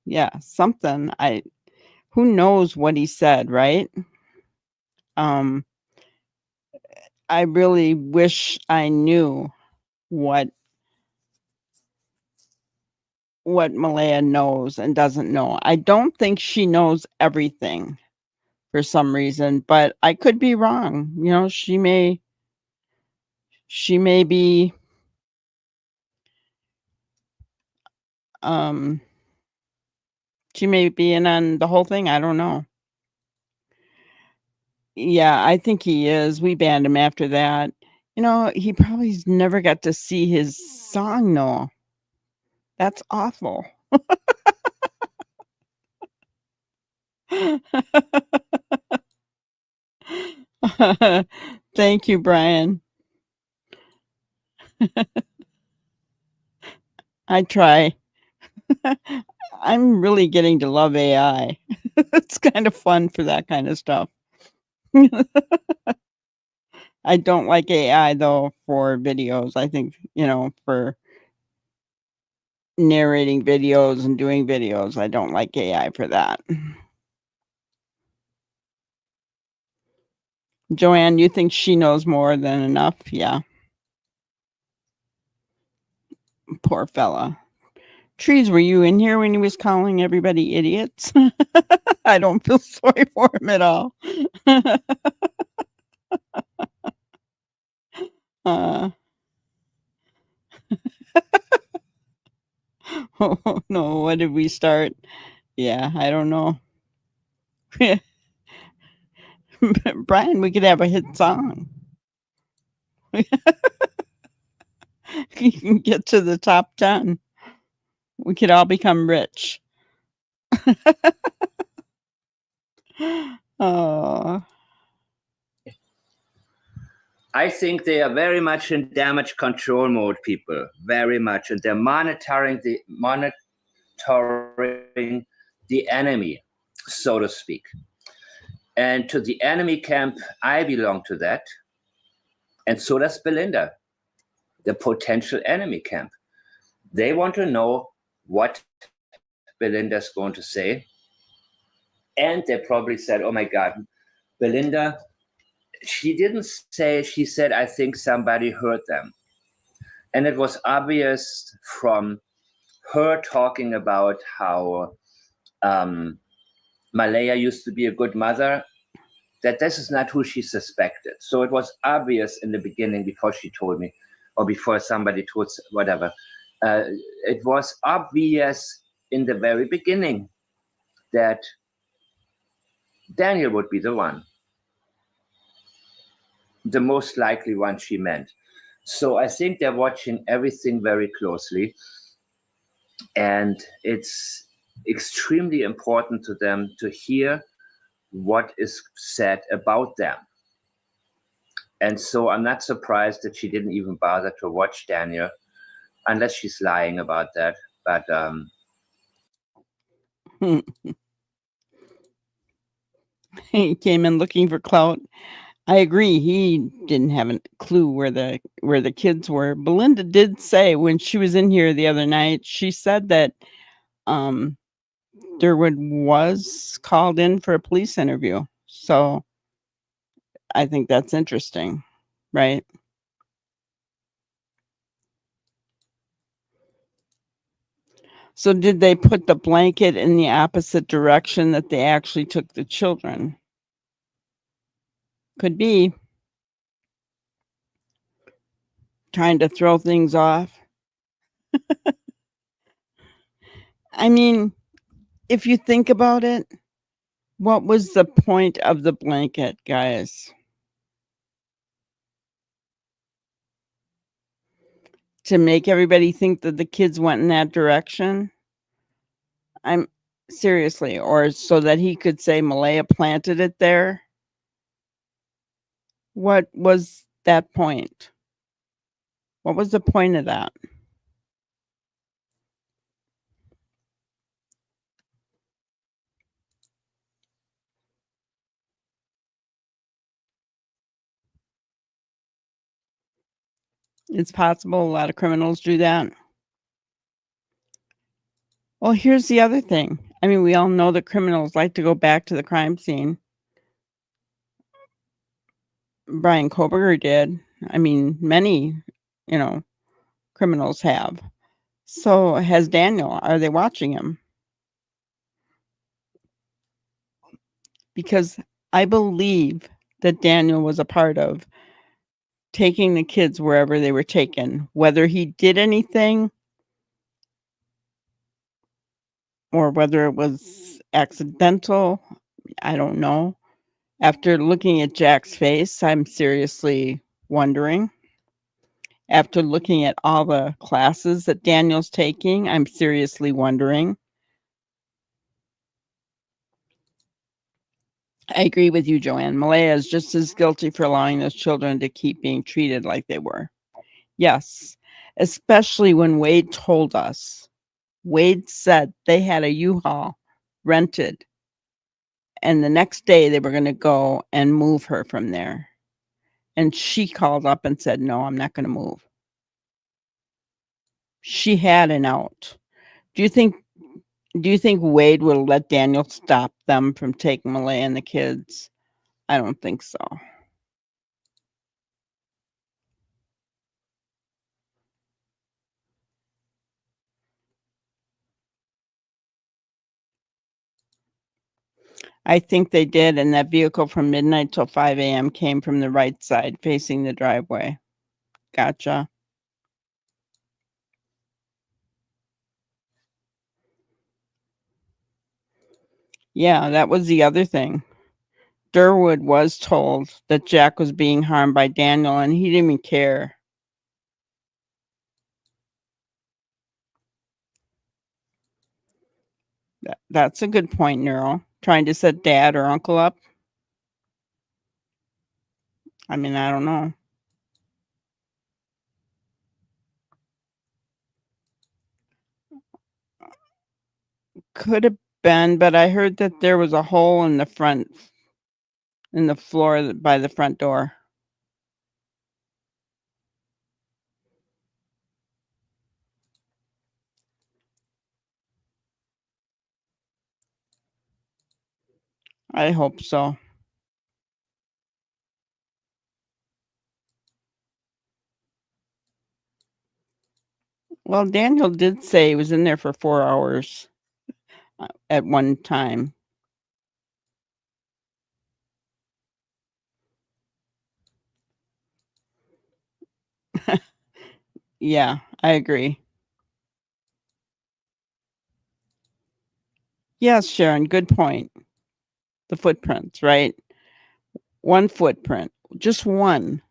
Yeah, something. Who knows what he said, right? I really wish I knew what Malaya knows and doesn't know. I don't think she knows everything for some reason, but I could be wrong. You know, she may be she may be in on the whole thing. I don't know. Yeah, I think he is. We banned him after that. You know, he probably never got to see his song though. That's awful. Thank you, Brian. I try. I'm really getting to love AI. It's kind of fun for that kind of stuff. I don't like AI though for videos. I think, you know, for narrating videos and doing videos, I don't like AI for that. Joanne, you think she knows more than enough? Yeah. Poor fella. Trees, were you in here when he was calling everybody idiots? I don't feel sorry for him at all. Oh no, what did we start? Yeah, I don't know. Brian, we could have a hit song. You can get to the top 10. We could all become rich. Oh. I think they are very much in damage control mode, people, very much, and they're monitoring the enemy, so to speak. And to the enemy camp, I belong to that, and so does Belinda, the potential enemy camp. They want to know what Belinda's going to say, and they probably said, "Oh my God, Belinda." She didn't say, she said, "I think somebody heard them." And it was obvious from her talking about how Malaya used to be a good mother, that this is not who she suspected. So it was obvious in the beginning before she told me, or before somebody told, whatever. It was obvious in the very beginning that Daniel would be the one, the most likely one she meant. So I think they're watching everything very closely. And it's extremely important to them to hear what is said about them. And so I'm not surprised that she didn't even bother to watch Daniel, unless she's lying about that. But He came in looking for clout. I agree. He didn't have a clue where the kids were. Belinda did say when she was in here the other night, she said that Durwood was called in for a police interview. So I think that's interesting, right? So did they put the blanket in the opposite direction that they actually took the children? Could be. Trying to throw things off. I mean, if you think about it, what was the point of the blanket, guys? To make everybody think that the kids went in that direction? I'm seriously, or so that he could say Malaya planted it there? What was that point? What was the point of that? It's possible a lot of criminals do that. Well, here's the other thing. I mean, we all know that criminals like to go back to the crime scene. Brian Koberger did. I mean, many, criminals have. So has Daniel. Are they watching him? Because I believe that Daniel was a part of taking the kids wherever they were taken. Whether he did anything or whether it was accidental, I don't know. After looking at Jack's face, I'm seriously wondering. After looking at all the classes that Daniel's taking, I'm seriously wondering. I agree with you, Joanne. Malaya is just as guilty for allowing those children to keep being treated like they were. Yes, especially when Wade told us. Wade said they had a U-Haul rented, and the next day they were going to go and move her from there. And she called up and said, no, I'm not going to move. She had an out. Do you think Wade would let Daniel stop them from taking Malaya and the kids? I don't think so. I think they did, and that vehicle from midnight till 5 a.m. came from the right side, facing the driveway. Gotcha. Yeah, that was the other thing. Durwood was told that Jack was being harmed by Daniel, and he didn't even care. That's a good point, Neural. Trying to set dad or uncle up? I mean, I don't know. Could have been, but I heard that there was a hole in the floor by the front door. I hope so. Well, Daniel did say he was in there for 4 hours. at one time. Yeah, I agree. Yes, Sharon, good point. The footprints, right? One footprint, just one.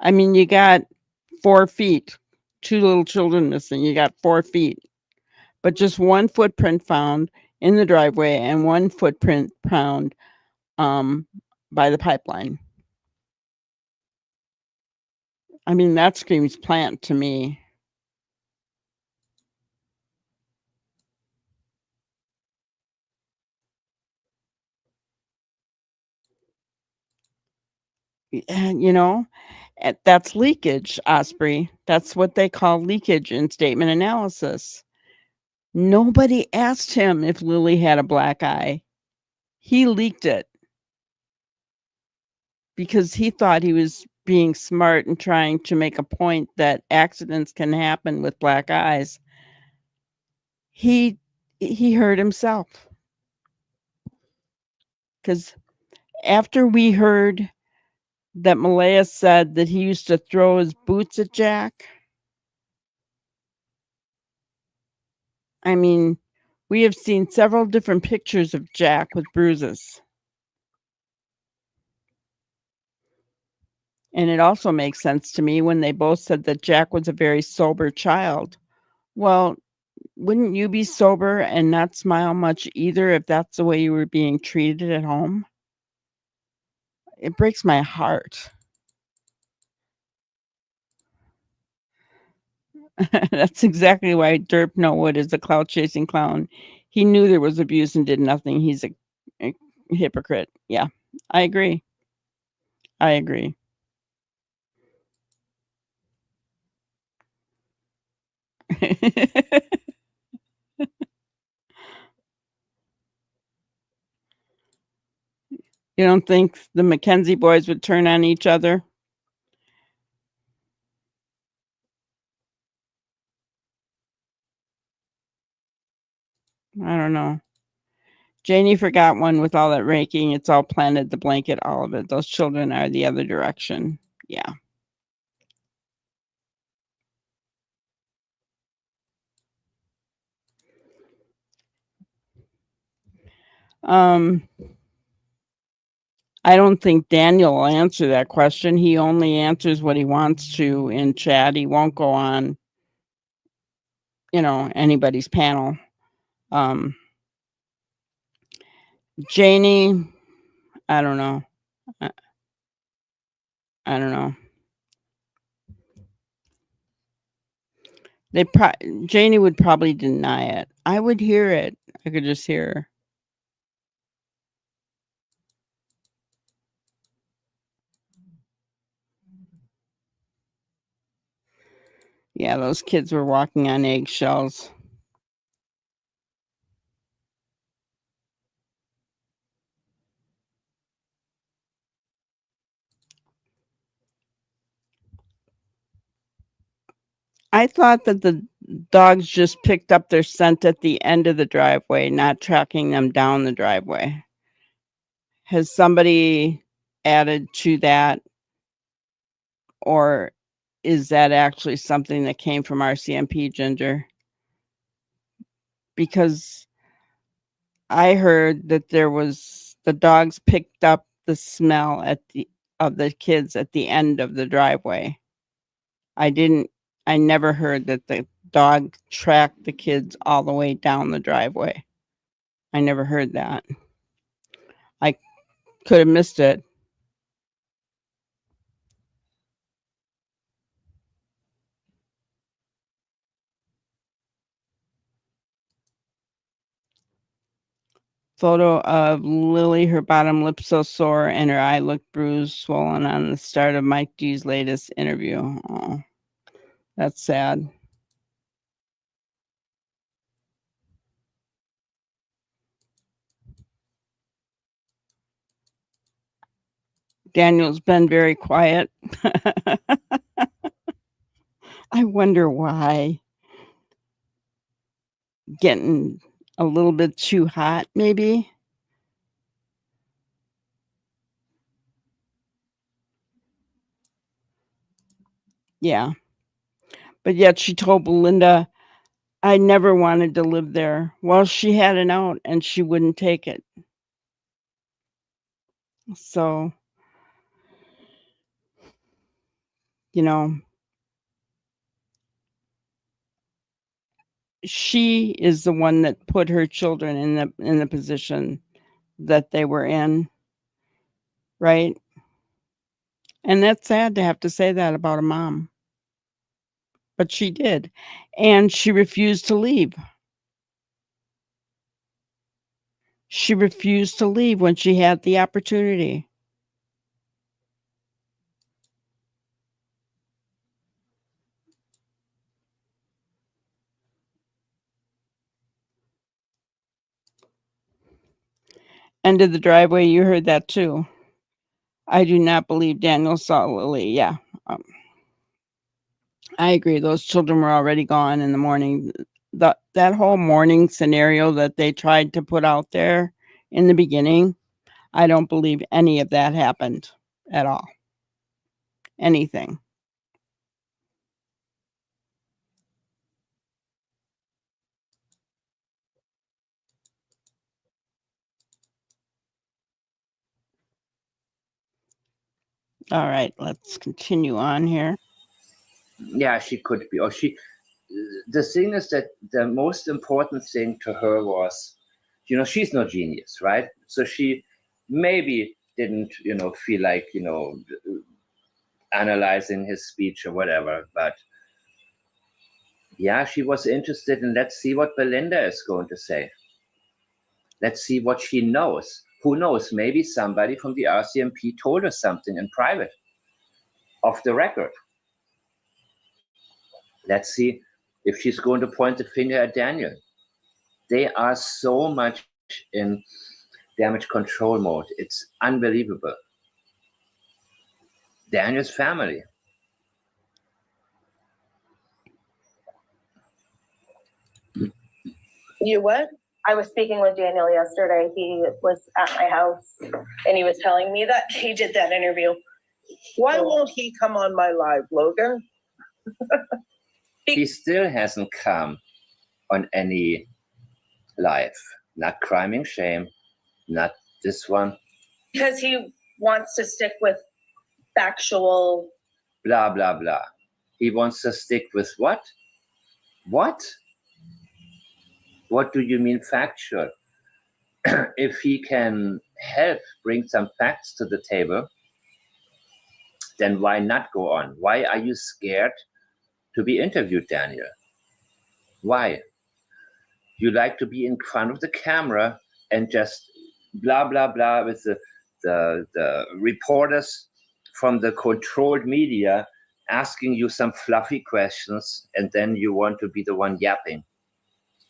I mean, you got 4 feet, 2 little children missing, you got 4 feet, but just one footprint found in the driveway and one footprint found by the pipeline. I mean, that screams plant to me. And, you know, that's leakage, Osprey. That's what they call leakage in statement analysis. Nobody asked him if Lily had a black eye. He leaked it because he thought he was being smart and trying to make a point that accidents can happen with black eyes. He hurt himself. Because after we heard that Malaya said that he used to throw his boots at Jack, I mean, we have seen several different pictures of Jack with bruises. And it also makes sense to me when they both said that Jack was a very sober child. Well, wouldn't you be sober and not smile much either if that's the way you were being treated at home? It breaks my heart. That's exactly why Derp Nowood is a clout chasing clown. He knew there was abuse and did nothing. He's a hypocrite. Yeah, I agree. I agree. You don't think the Mackenzie boys would turn on each other? I don't know. Janie forgot one with all that raking. It's all planted, the blanket, all of it. Those children are the other direction. Yeah. I don't think Daniel will answer that question. He only answers what he wants to in chat. He won't go on, anybody's panel. Janie, I don't know. I don't know. Janie would probably deny it. I would hear it. I could just hear her. Yeah, those kids were walking on eggshells. I thought that the dogs just picked up their scent at the end of the driveway, not tracking them down the driveway. Has somebody added to that? Or is that actually something that came from RCMP, Ginger? Because I heard that the dogs picked up the smell of the kids at the end of the driveway. I never heard that the dog tracked the kids all the way down the driveway. I never heard that. I could have missed it. Photo of Lily, her bottom lip so sore and her eye looked bruised, swollen on the start of Mike D's latest interview. Oh, that's sad. Daniel's been very quiet. I wonder why. Getting a little bit too hot, maybe. Yeah. But yet she told Belinda, I never wanted to live there. Well, she had an out and she wouldn't take it. So, you know, she is the one that put her children in the position that they were in, right? And that's sad to have to say that about a mom. But she did. And she refused to leave. She refused to leave when she had the opportunity. End of the driveway, you heard that too. I do not believe Daniel saw Lily. Yeah. I agree. Those children were already gone in the morning. That whole morning scenario that they tried to put out there in the beginning, I don't believe any of that happened at all. Anything. All right, let's continue on here. Yeah, she could be. Or she. The thing is that the most important thing to her was, she's no genius, right? So she maybe didn't, feel like, analyzing his speech or whatever. But yeah, she was interested in, let's see what Belinda is going to say. Let's see what she knows. Who knows? Maybe somebody from the RCMP told her something in private, off the record. Let's see if she's going to point the finger at Daniel. They are so much in damage control mode. It's unbelievable. Daniel's family. You what? I was speaking with Daniel yesterday. He was at my house and he was telling me that he did that interview. Why won't he come on my live, Logan? He still hasn't come on any live. Not Criming Shame, not this one. Because he wants to stick with factual. Blah, blah, blah. He wants to stick with what? What? What do you mean factual? If he can help bring some facts to the table, then why not go on? Why are you scared to be interviewed, Daniel? Why? You like to be in front of the camera and just blah, blah, blah with the reporters from the controlled media asking you some fluffy questions, and then you want to be the one yapping.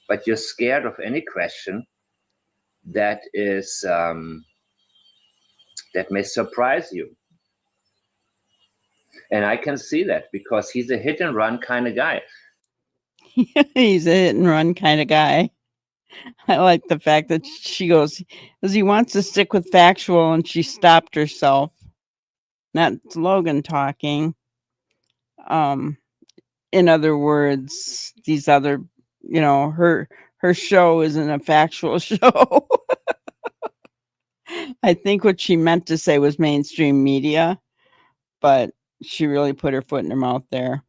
But you're scared of any question that is that may surprise you. And I can see that because he's a hit and run kind of guy. He's a hit and run kind of guy. I like the fact that she goes, because he wants to stick with factual, and she stopped herself. Not Logan talking. In other words, these other, her show isn't a factual show. I think what she meant to say was mainstream media, but she really put her foot in her mouth there.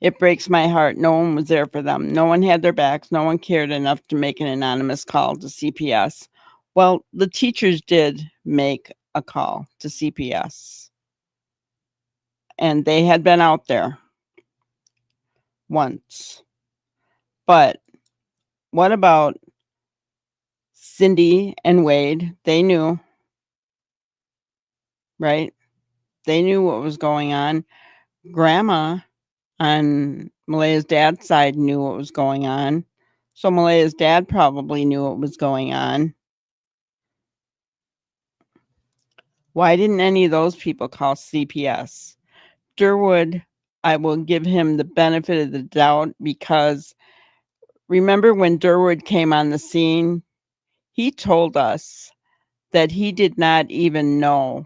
It breaks my heart. No one was there for them. No one had their backs. No one cared enough to make an anonymous call to CPS. Well, the teachers did make a call to CPS. And they had been out there once. But what about Cindy and Wade? They knew, right? They knew what was going on. Grandma on Malaya's dad's side knew what was going on. So Malaya's dad probably knew what was going on. Why didn't any of those people call CPS? Durwood I will give him the benefit of the doubt because remember when Durwood came on the scene, he told us that he did not even know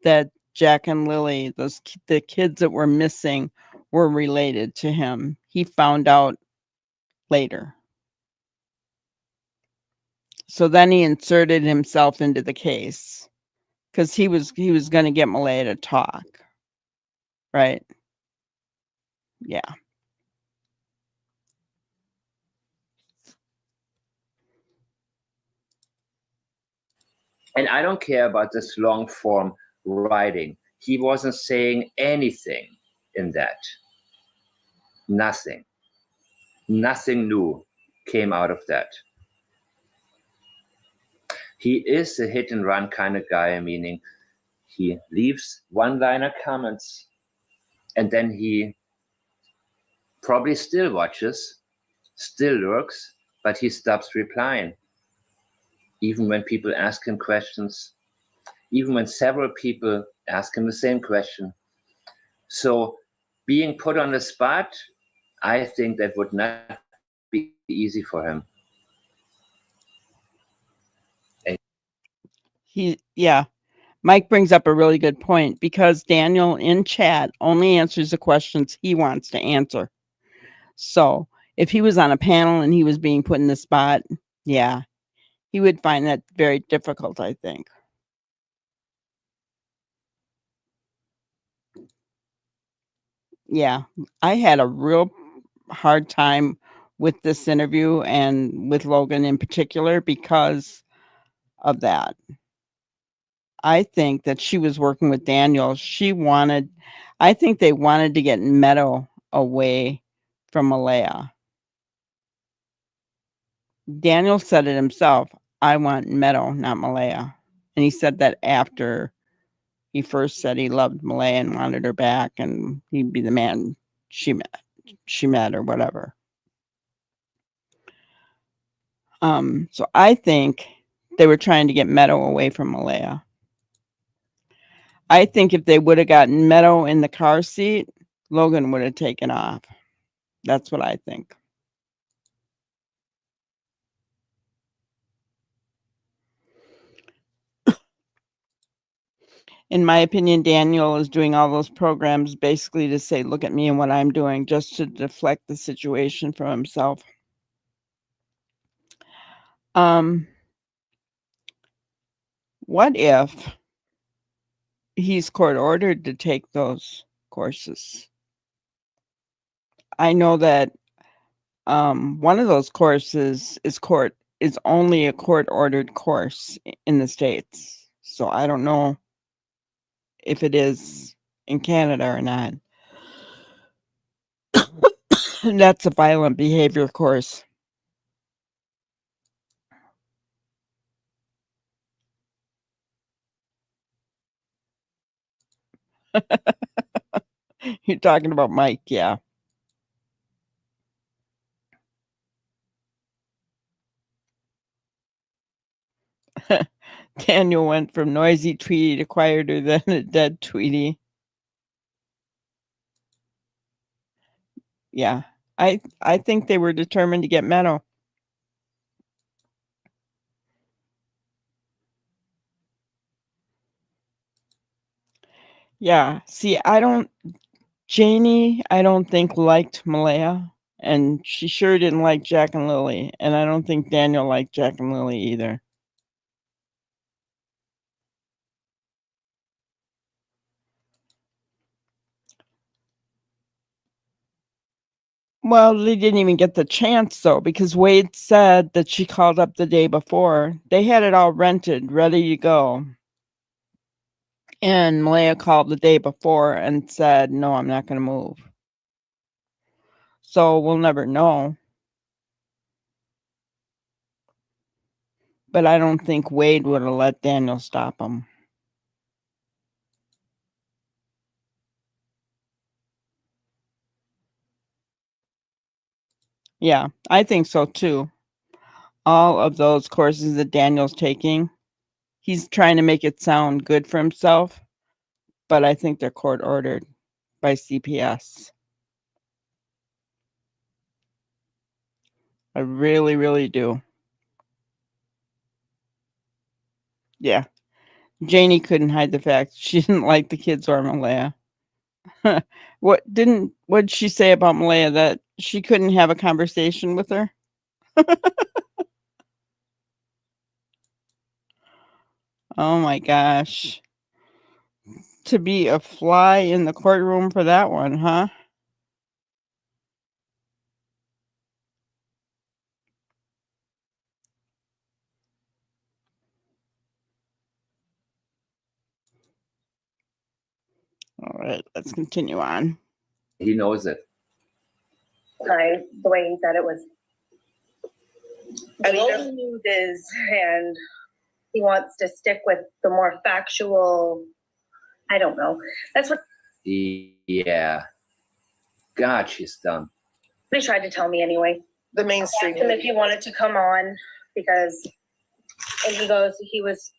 that Jack and Lily, the kids that were missing, were related to him. He found out later. So then he inserted himself into the case because he was going to get Malaya to talk, right? Yeah. And I don't care about this long form writing. He wasn't saying anything in that. Nothing. Nothing new came out of that. He is a hit and run kind of guy, meaning he leaves one-liner comments and then he probably still watches, still lurks, but he stops replying. Even when people ask him questions, even when several people ask him the same question. So being put on the spot, I think that would not be easy for him. Yeah. Mike brings up a really good point because Daniel in chat only answers the questions he wants to answer. So if he was on a panel and he was being put in the spot, yeah, he would find that very difficult, I think. Yeah, I had a real hard time with this interview and with Logan in particular because of that. I think that she was working with Daniel. I think they wanted to get Meadow away from Malaya. Daniel said it himself. I want Meadow, not Malaya. And he said that after he first said he loved Malaya and wanted her back and he'd be the man she met or whatever. So I think they were trying to get Meadow away from Malaya. I think if they would have gotten Meadow in the car seat, Logan would have taken off. That's what I think. In my opinion, Daniel is doing all those programs basically to say, look at me and what I'm doing, just to deflect the situation from himself. What if he's court ordered to take those courses? I know that one of those courses is only a court ordered course in the States. So I don't know if it is in Canada or not. That's a violent behavior course. You're talking about Mike, yeah. Daniel went from noisy Tweety to quieter than a dead Tweety. Yeah, I think they were determined to get Meadow. Yeah, see, Janie, I don't think liked Malaya, and she sure didn't like Jack and Lily, and I don't think Daniel liked Jack and Lily either. Well, they didn't even get the chance though, because Wade said that she called up the day before. They had it all rented, ready to go. And Malaya called the day before and said, no, I'm not going to move. So we'll never know. But I don't think Wade would have let Daniel stop him. Yeah, I think so too. All of those courses that Daniel's taking, he's trying to make it sound good for himself, but I think they're court ordered. by CPS. I really, really do. Yeah. Janie couldn't hide the fact she didn't like the kids or Malaya. What'd she say about Malaya, that she couldn't have a conversation with her? Oh my gosh. To be a fly in the courtroom for that one, huh? All right, let's continue on. He knows it. The way he said it was. And The news is, and he wants to stick with the more factual. I don't know. That's what Yeah. God, she's dumb. he tried to tell me anyway. the mainstream. Asked him if he wanted to come on because, and he goes, he was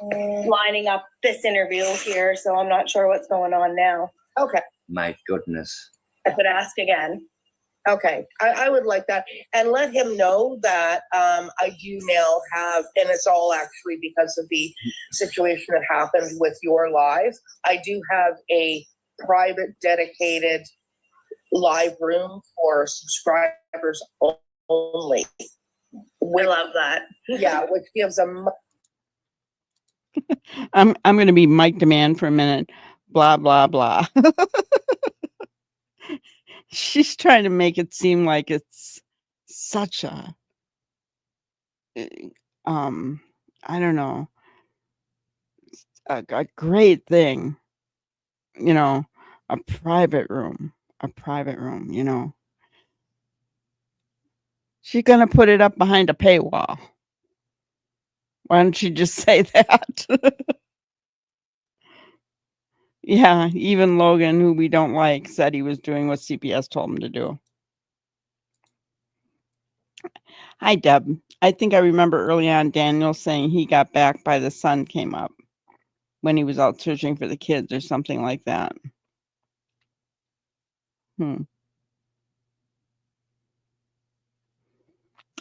lining up this interview here, so I'm not sure what's going on now. Okay. My goodness. I could ask again. Okay, I would like that. And let him know that I do now have, and it's all actually because of the situation that happened with your live, I do have a private, dedicated live room for subscribers only. We love that. Yeah, which gives them. I'm going to be Mike Demand for a minute. Blah, blah, blah. She's trying to make it seem like it's such a, I don't know, a great thing, you know, a private room, you know. She's going to put it up behind a paywall. Why don't you just say that? Yeah, even Logan, who we don't like, said he was doing what CPS told him to do. Hi, Deb. I think I remember early on Daniel saying he got back by the sun came up when he was out searching for the kids or something like that.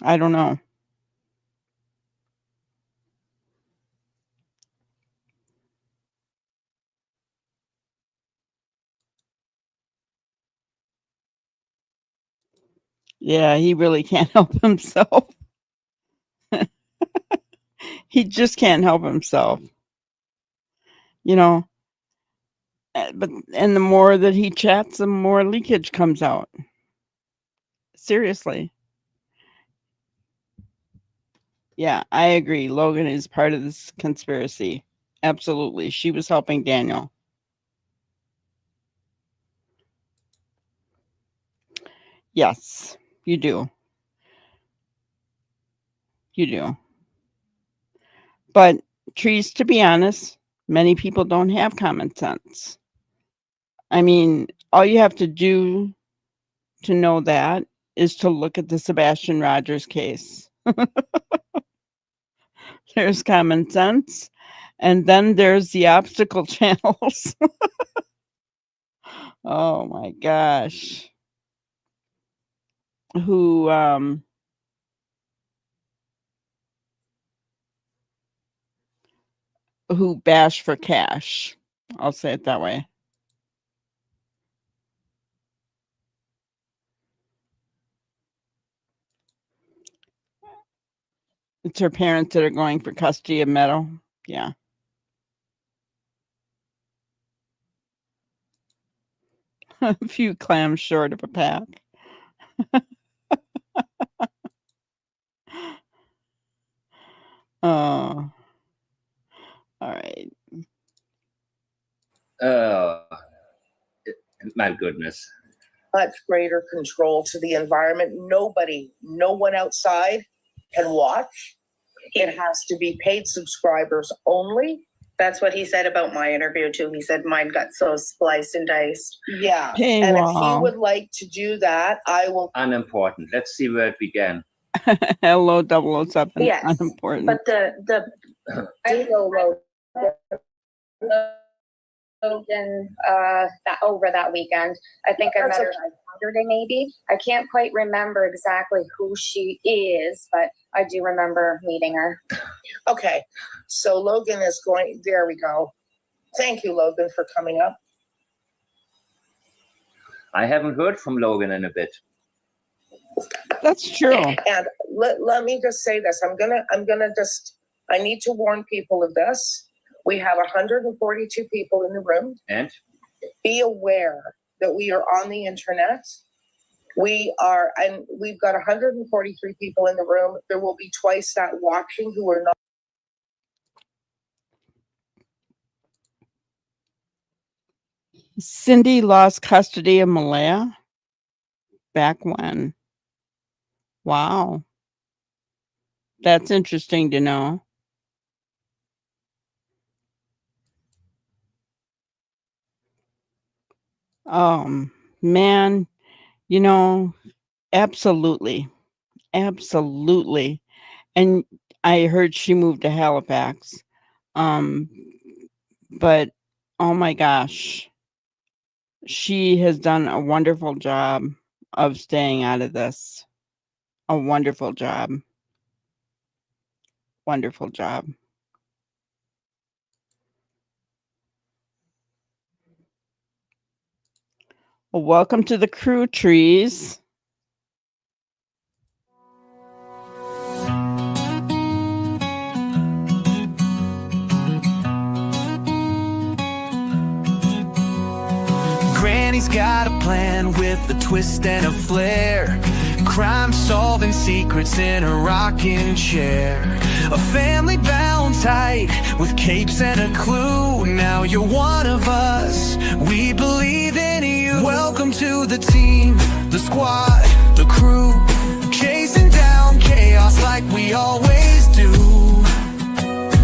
I don't know. Yeah, he really can't help himself. He just can't help himself. You know, and the more that he chats, the more leakage comes out. Seriously. Yeah, I agree. Logan is part of this conspiracy. Absolutely. She was helping Daniel. Yes, you do. You do. But Trees, to be honest, many people don't have common sense. I mean, all you have to do to know that is to look at the Sebastian Rogers case. There's common sense. And then there's the obstacle channels. Oh my gosh. Who bash for cash. I'll say it that way. It's her parents that are going for custody of Meadow. Yeah. A few clams short of a pack. Oh. All right. My goodness. Much greater control to the environment. No one outside can watch. It has to be paid subscribers only. That's what he said about my interview too. He said mine got so spliced and diced. Yeah. Paywall. And if he would like to do that, I will. Unimportant. Let's see where it began. Hello, 007. Yes, Unimportant. but the I know, Logan that over that weekend. I think I met her on Saturday maybe. I can't quite remember exactly who she is, but I do remember meeting her. Okay, so Logan is going, there we go. Thank you, Logan, for coming up. I haven't heard from Logan in a bit. That's true. And let me just say this. I need to warn people of this. We have 142 people in the room. And Be aware that we are on the internet. We've got 143 people in the room. There will be twice that watching who are not. Cindy lost custody of Malaya? Back when? Wow. That's interesting to know. Man, you know, absolutely. Absolutely. And I heard she moved to Halifax. But oh my gosh. She has done a wonderful job of staying out of this. A wonderful job. Wonderful job. Well, welcome to the crew, Trees. Granny's got a plan with a twist and a flair. Crime solving secrets in a rocking chair. A family bound tight with capes and a clue. Now you're one of us. We believe in you. Welcome to the team, the squad, the crew. Chasing down chaos like we always do.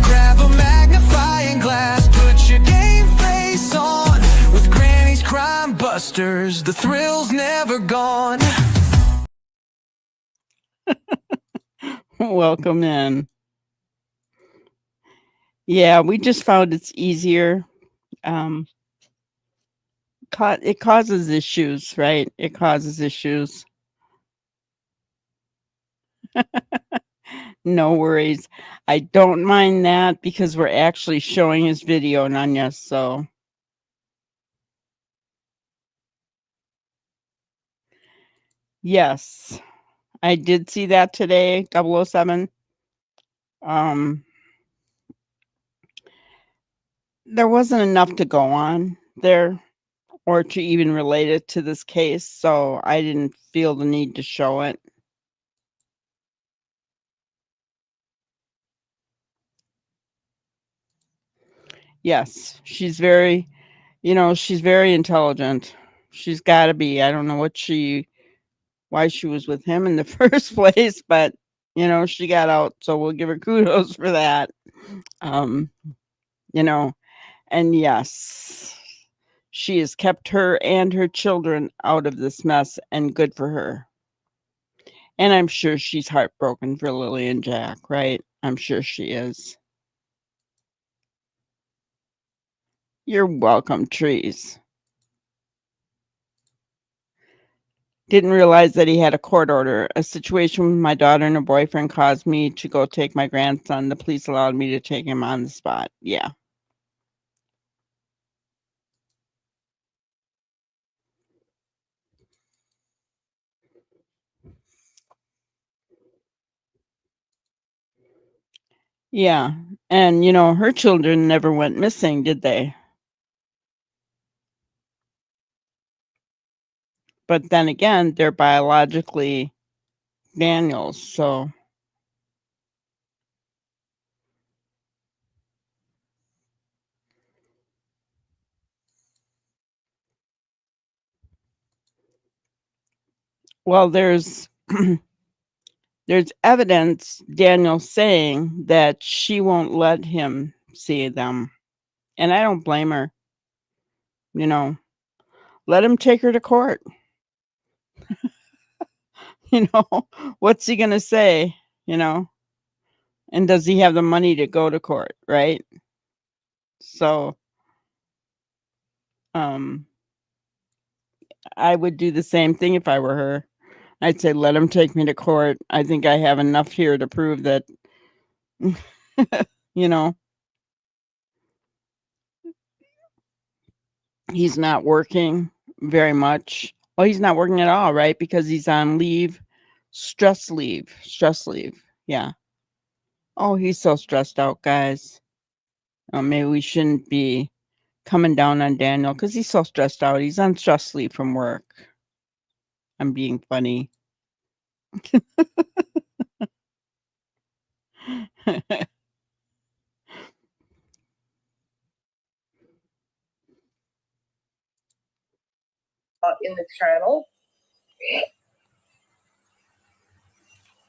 Grab a magnifying glass, put your game face on. With Granny's Crime Busters, the thrill's never gone. Welcome in. Yeah, we just found it's easier. It causes issues, right? It causes issues. No worries. I don't mind that because we're actually showing his video, Nanya, so. Yes, I did see that today, 007. There wasn't enough to go on there or to even relate it to this case, so I didn't feel the need to show it. Yes, she's very, she's very intelligent. She's got to be. I don't know why she was with him in the first place, but she got out, so we'll give her kudos for that. And yes, she has kept her and her children out of this mess, and good for her. And I'm sure she's heartbroken for Lily and Jack, right? I'm sure she is. You're welcome, Trees. Didn't realize that he had a court order. A situation with my daughter and her boyfriend caused me to go take my grandson. The police allowed me to take him on the spot. Yeah. Yeah. And, her children never went missing, did they? But then again, they're biologically Daniel's, so. Well, there's evidence, Daniel saying that she won't let him see them. And I don't blame her. Let him take her to court. What's he going to say, And does he have the money to go to court, right? So I would do the same thing if I were her. I'd say, let him take me to court. I think I have enough here to prove that, you know, he's not working very much. Well, he's not working at all, right? Because he's on leave, stress leave. Yeah. Oh, he's so stressed out, guys. Maybe we shouldn't be coming down on Daniel because he's so stressed out. He's on stress leave from work. I'm being funny. In the channel,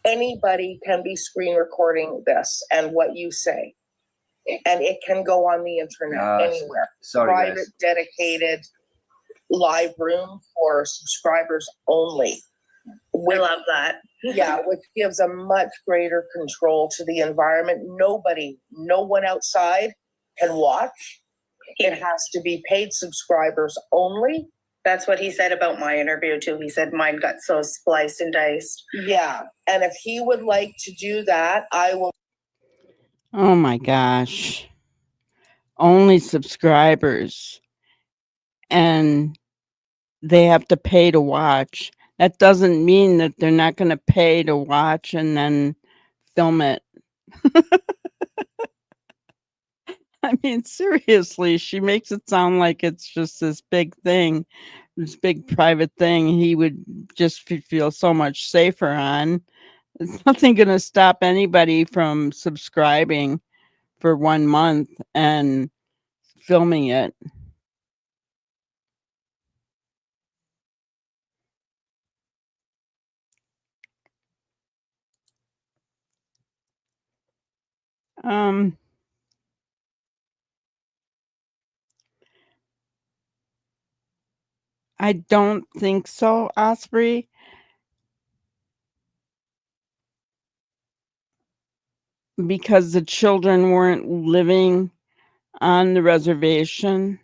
anybody can be screen recording this and what you say, and it can go on the internet anywhere. Sorry, Private, guys. dedicated, live room for subscribers only. We love that. Yeah, which gives a much greater control to the environment. No one outside can watch. It has to be paid subscribers only. That's what he said about my interview too. He said mine got so spliced and diced. Yeah, and if he would like to do that, I will. Oh my gosh. Only subscribers. And they have to pay to watch. That doesn't mean that they're not going to pay to watch and then film it. I mean, seriously, she makes it sound like it's just this big thing, this big private thing he would just feel so much safer on. It's nothing going to stop anybody from subscribing for 1 month and filming it. I don't think so, Osprey. Because the children weren't living on the reservation.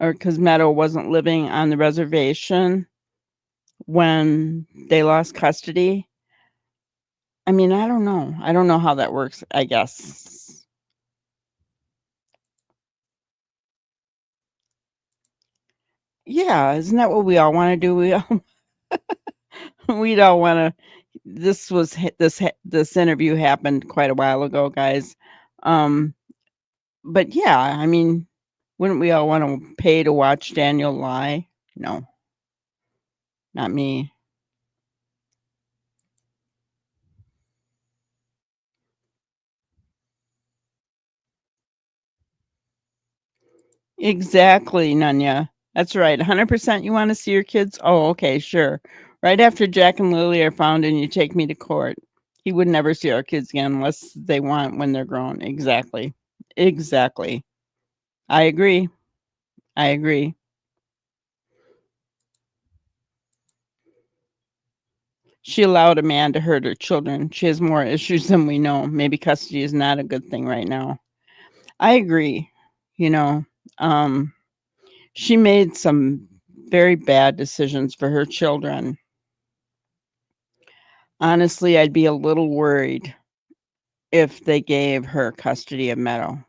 Or because Meadow wasn't living on the reservation when they lost custody. I mean, I don't know. I don't know how that works, I guess. Yeah, isn't that what we all want to do? We'd all want to. This interview happened quite a while ago, guys. But yeah, I mean, wouldn't we all want to pay to watch Daniel lie? No, not me. Exactly, Nanya. That's right. 100% you want to see your kids? Oh, okay, sure. Right after Jack and Lily are found and you take me to court. He would never see our kids again unless they want when they're grown. Exactly. Exactly. I agree. I agree. She allowed a man to hurt her children. She has more issues than we know. Maybe custody is not a good thing right now. I agree. You know, she made some very bad decisions for her children. Honestly, I'd be a little worried if they gave her custody of Meadow.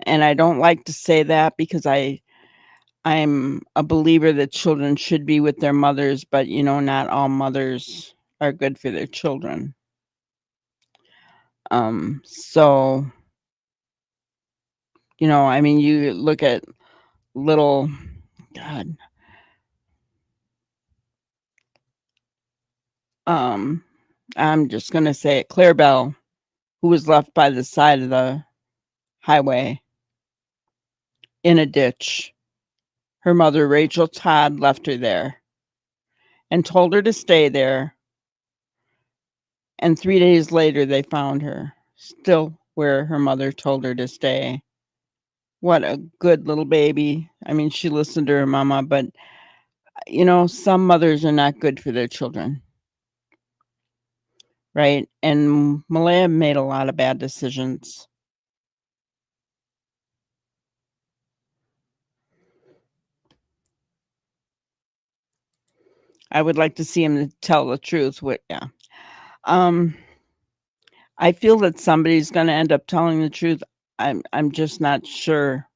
And I don't like to say that because I'm a believer that children should be with their mothers, but you know, not all mothers are good for their children. So, you know, I mean, you look at little, God, I'm just gonna say it, Claire Bell, who was left by the side of the highway in a ditch. Her mother, Rachel Todd, left her there and told her to stay there. And 3 days later, they found her still where her mother told her to stay. What a good little baby. I mean, she listened to her mama, but you know, some mothers are not good for their children. right? And Malaya made a lot of bad decisions. I would like to see him to tell the truth. Yeah. I feel that somebody's going to end up telling the truth. I'm just not sure,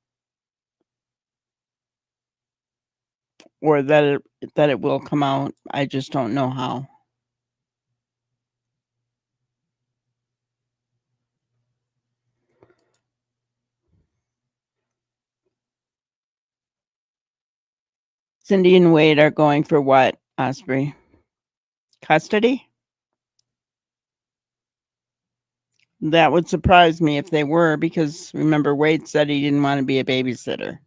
or that it will come out. I just don't know how. Cindy and Wade are going for what, Osprey? Custody? That would surprise me if they were, because remember, Wade said he didn't want to be a babysitter.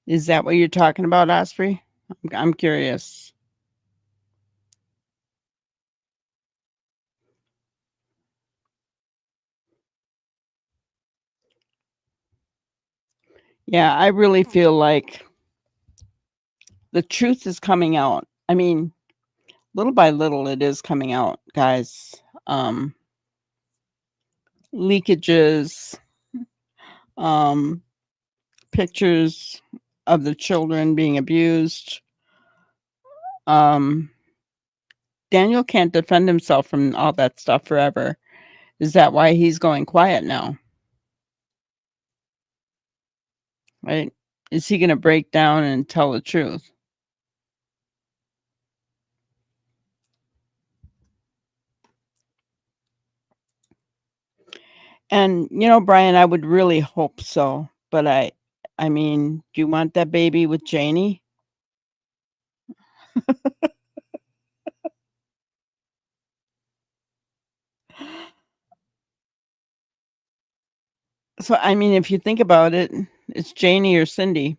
Is that what you're talking about, Osprey? I'm curious. Yeah, I really feel like the truth is coming out. I mean, little by little, it is coming out, guys. Leakages, pictures of the children being abused. Daniel can't defend himself from all that stuff forever. Is that why he's going quiet now? Right? Is he going to break down and tell the truth? And, Brian, I would really hope so. But I mean, do you want that baby with Janie? So, I mean, if you think about it, it's Janie or Cindy.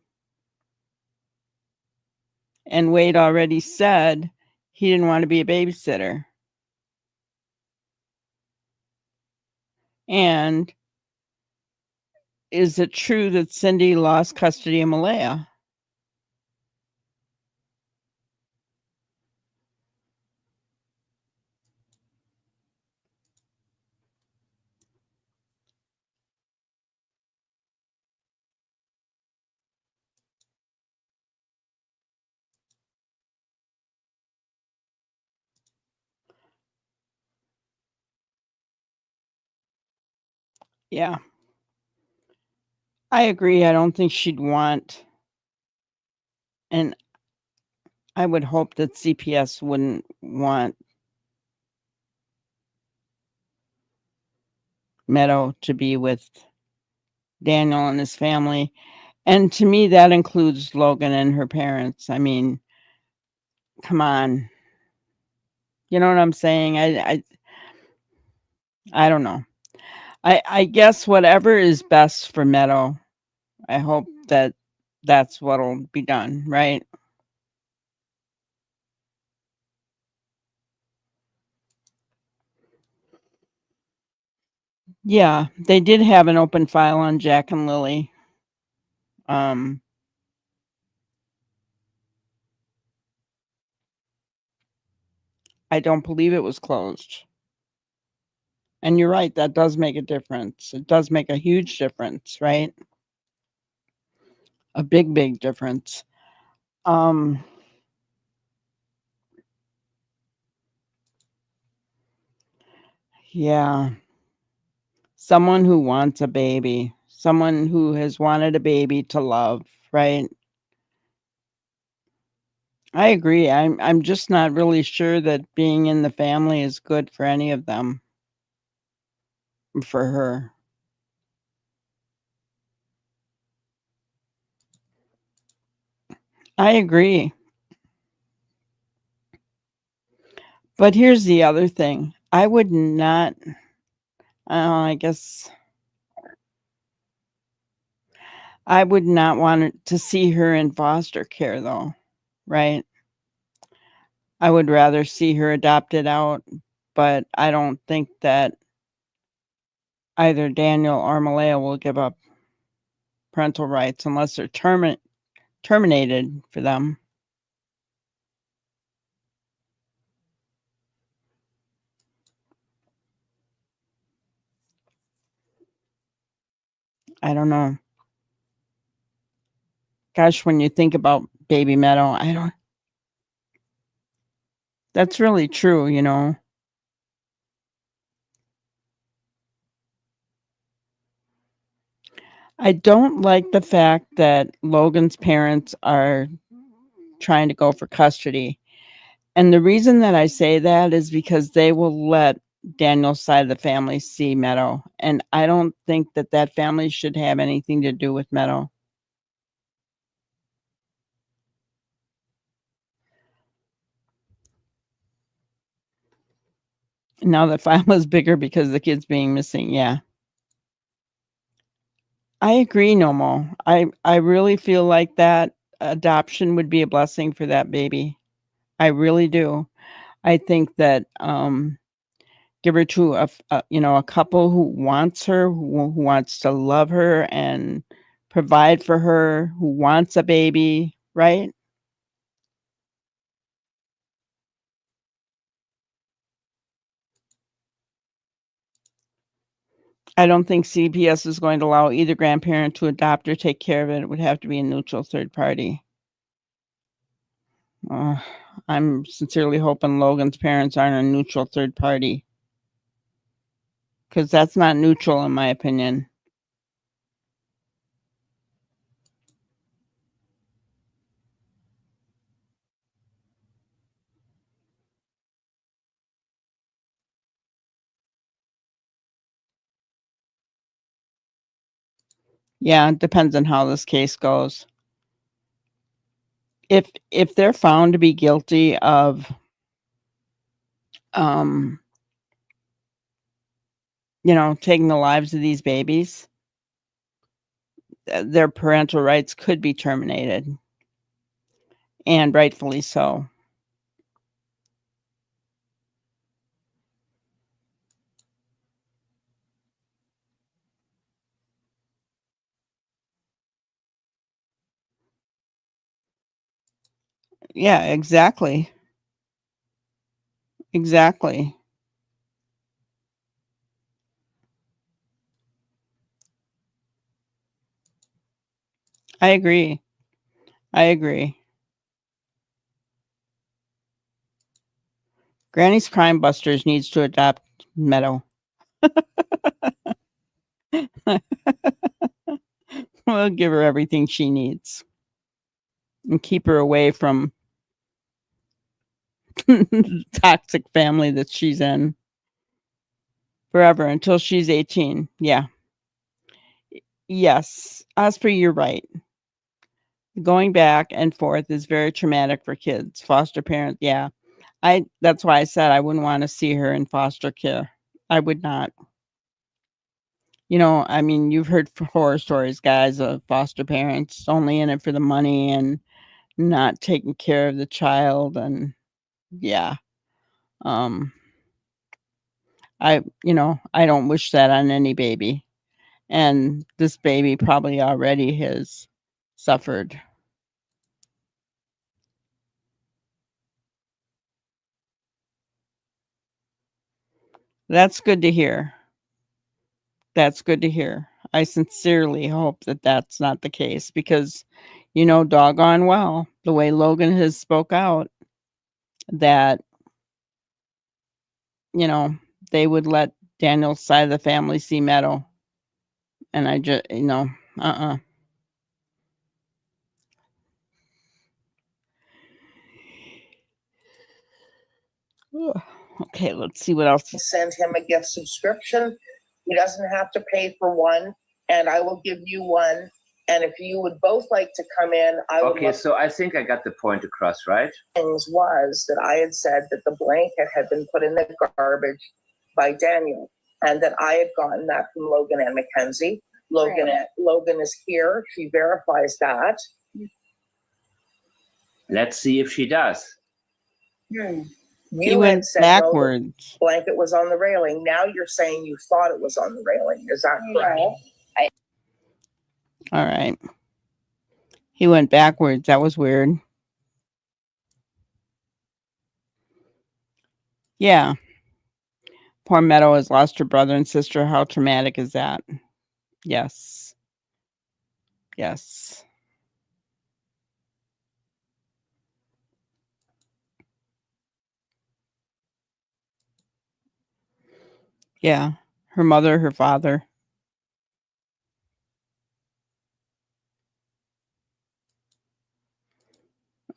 And Wade already said he didn't want to be a babysitter. And is it true that Cindy lost custody of Malaya? Yeah. I agree. I don't think she'd want, and I would hope that CPS wouldn't want Meadow to be with Daniel and his family. And to me, that includes Logan and her parents. I mean, come on. You know what I'm saying? I don't know. I guess whatever is best for Meadow, I hope that that's what'll be done, right? Yeah, they did have an open file on Jack and Lily. I don't believe it was closed. And you're right, that does make a difference. It does make a huge difference, right? A big, big difference. Yeah. Someone who wants a baby, someone who has wanted a baby to love, right? I agree. I'm just not really sure that being in the family is good for any of them. For her. I agree. But here's the other thing. I would not, I guess I would not want to see her in foster care, though, right? I would rather see her adopted out, but I don't think that either Daniel or Malaya will give up parental rights unless they're terminated for them. I don't know. Gosh, when you think about Baby Meadow, that's really true, you know. I don't like the fact that Logan's parents are trying to go for custody. And the reason that I say that is because they will let Daniel's side of the family see Meadow. And I don't think that that family should have anything to do with Meadow. Now the file is bigger because the kid's being missing. Yeah. I agree, Nomo. I really feel like that adoption would be a blessing for that baby. I really do. I think that give her to a couple who wants her, who wants to love her and provide for her, who wants a baby, right? I don't think CPS is going to allow either grandparent to adopt or take care of it. It would have to be a neutral third party. I'm sincerely hoping Logan's parents aren't a neutral third party, because that's not neutral in my opinion. Yeah, it depends on how this case goes. If they're found to be guilty of taking the lives of these babies, their parental rights could be terminated, and rightfully so. Yeah, exactly. Exactly. I agree. I agree. Granny's Crime Busters needs to adopt Meadow. We'll give her everything she needs and keep her away from the toxic family that she's in forever until she's 18. Yeah. Yes. Osprey, you're right. Going back and forth is very traumatic for kids. Foster parents, yeah. That's why I said I wouldn't want to see her in foster care. I would not. I mean, you've heard horror stories, guys, of foster parents only in it for the money and not taking care of the child. And yeah, I don't wish that on any baby. And this baby probably already has suffered. That's good to hear. That's good to hear. I sincerely hope that that's not the case because, doggone well, the way Logan has spoke out, that, they would let Daniel's side of the family see Meadow. And I just, Okay, let's see what else. Send him a gift subscription. He doesn't have to pay for one, and I will give you one. And if you would both like to come in, I would. Okay, so I think I got the point across, right? Things was that I had said that the blanket had been put in the garbage by Daniel, and that I had gotten that from Logan and Mackenzie. Logan is here. She verifies that. Let's see if she does. You went backwards. No, blanket was on the railing. Now you're saying you thought it was on the railing. Is that correct? All right. He went backwards. That was weird. Yeah. Poor Meadow has lost her brother and sister. How traumatic is that? Yes. Yes. Yeah. Her mother, her father.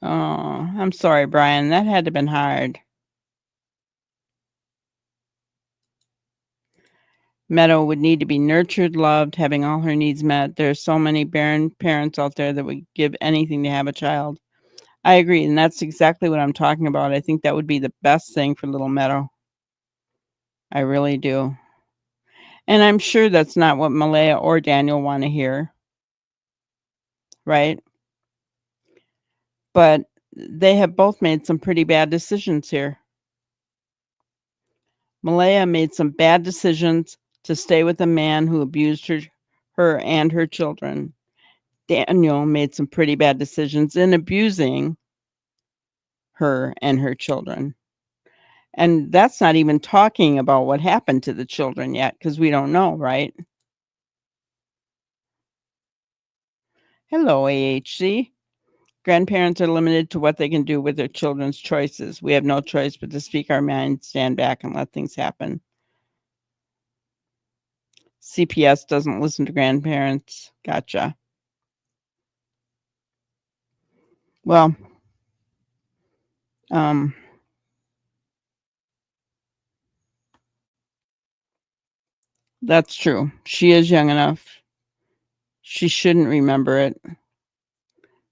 Oh, I'm sorry, Brian. That had to have been hard. Meadow would need to be nurtured, loved, having all her needs met. There's so many barren parents out there that would give anything to have a child. I agree, and that's exactly what I'm talking about. I think that would be the best thing for little Meadow. I really do. And I'm sure that's not what Malaya or Daniel want to hear, right? But they have both made some pretty bad decisions here. Malaya made some bad decisions to stay with a man who abused her and her children. Daniel made some pretty bad decisions in abusing her and her children. And that's not even talking about what happened to the children yet, because we don't know, right? Hello, AHC. Grandparents are limited to what they can do with their children's choices. We have no choice but to speak our mind, stand back, and let things happen. CPS doesn't listen to grandparents. Gotcha. Well, that's true. She is young enough. She shouldn't remember it.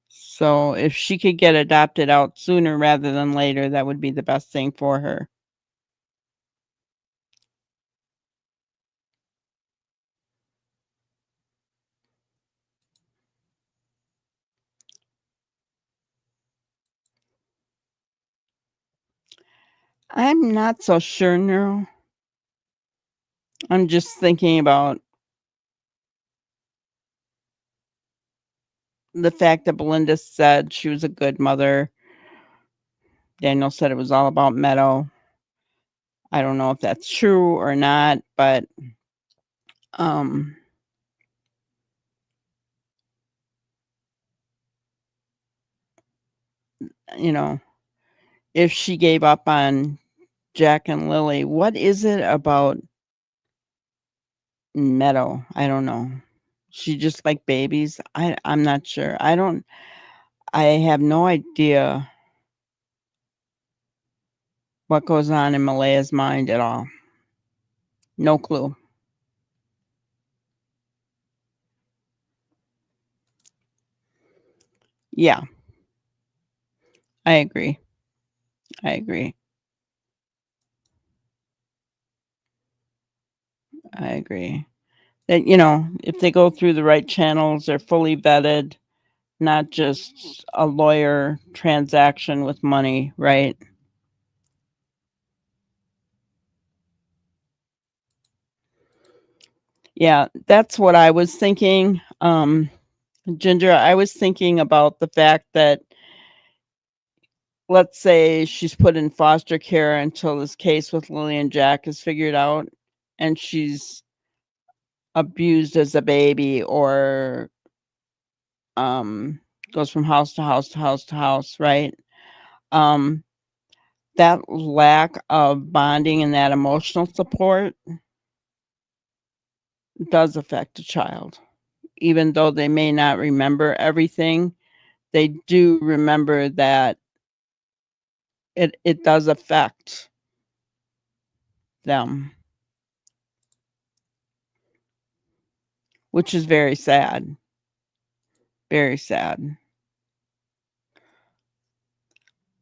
So if she could get adopted out sooner rather than later, that would be the best thing for her. I'm not so sure, Neural. I'm just thinking about the fact that Belinda said she was a good mother. Daniel said it was all about Meadow. I don't know if that's true or not, but you know, if she gave up on Jack and Lily, what is it about Meadow? I don't know. She just like babies. I'm not sure. I have no idea what goes on in Malaya's mind at all. No clue. Yeah. I agree. I agree. I agree. That, if they go through the right channels, they're fully vetted, not just a lawyer transaction with money, right? Yeah, that's what I was thinking. Ginger, I was thinking about the fact that, let's say she's put in foster care until this case with Lily and Jack is figured out, and she's abused as a baby, or goes from house to house to house to house, right? That lack of bonding and that emotional support does affect a child. Even though they may not remember everything, they do remember that it does affect them, which is very sad. Very sad.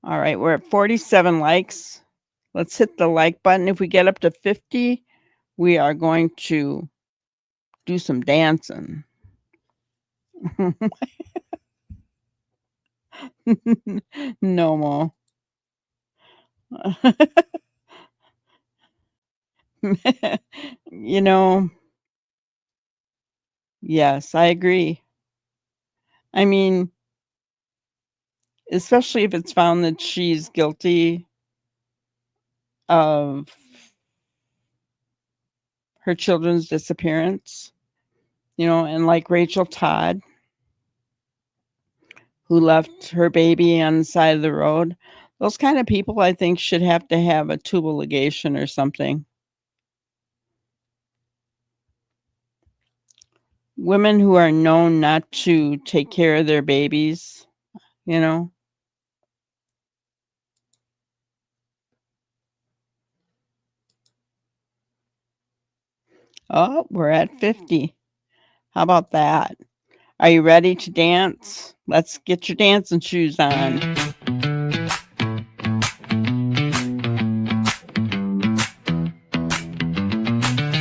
All right, we're at 47 likes. Let's hit the like button. If we get up to 50, we are going to do some dancing. No more. you know, Yes, I agree. I mean, especially if it's found that she's guilty of her children's disappearance, and like Rachel Todd, who left her baby on the side of the road. Those kind of people, I think, should have to have a tubal ligation or something. Women who are known not to take care of their babies, you know. Oh, we're at 50. How about that? Are you ready to dance? Let's get your dancing shoes on.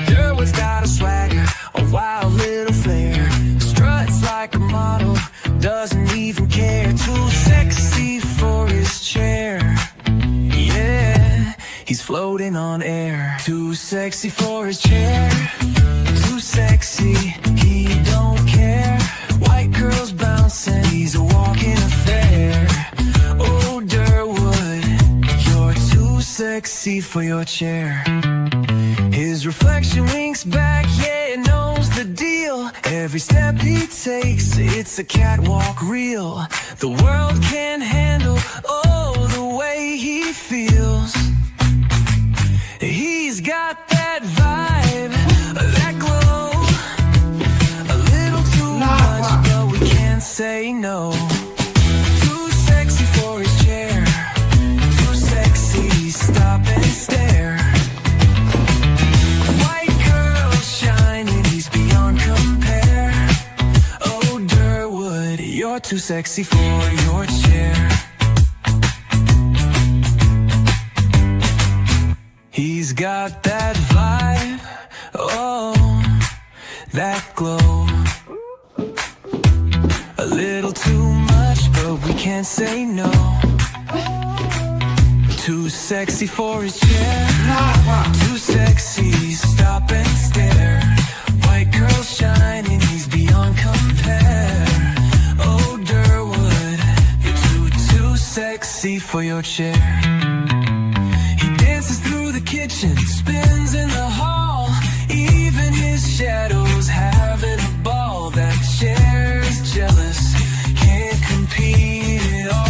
Derwood's got a swagger, a wild little flair. Struts like a model, doesn't even care. Too sexy for his chair. Yeah, he's floating on air. Too sexy for his chair. Too sexy, he don't care. White girls bouncing, he's a walking affair. Oh, Derwood, you're too sexy for your chair. His reflection winks back, yeah, it knows the deal. Every step he takes, it's a catwalk reel. The world can't handle, oh, the way he feels. He's got that vibe, that glow. A little too much, but we can't say no. Too sexy for his chair. Too sexy, stop and stare. White girl shining, he's beyond compare. Oh, Derwood, you're too sexy for your chair. He's got that vibe, oh, that glow. A little too much, but we can't say no. Too sexy for his chair. Too sexy, stop and stare. White girl shining, he's beyond compare. Oh, Derwood, you're too sexy for your chair. He dances through the kitchen, spins in the hall. Even his shadow's having a ball. That chair's jealous, can't compete at all.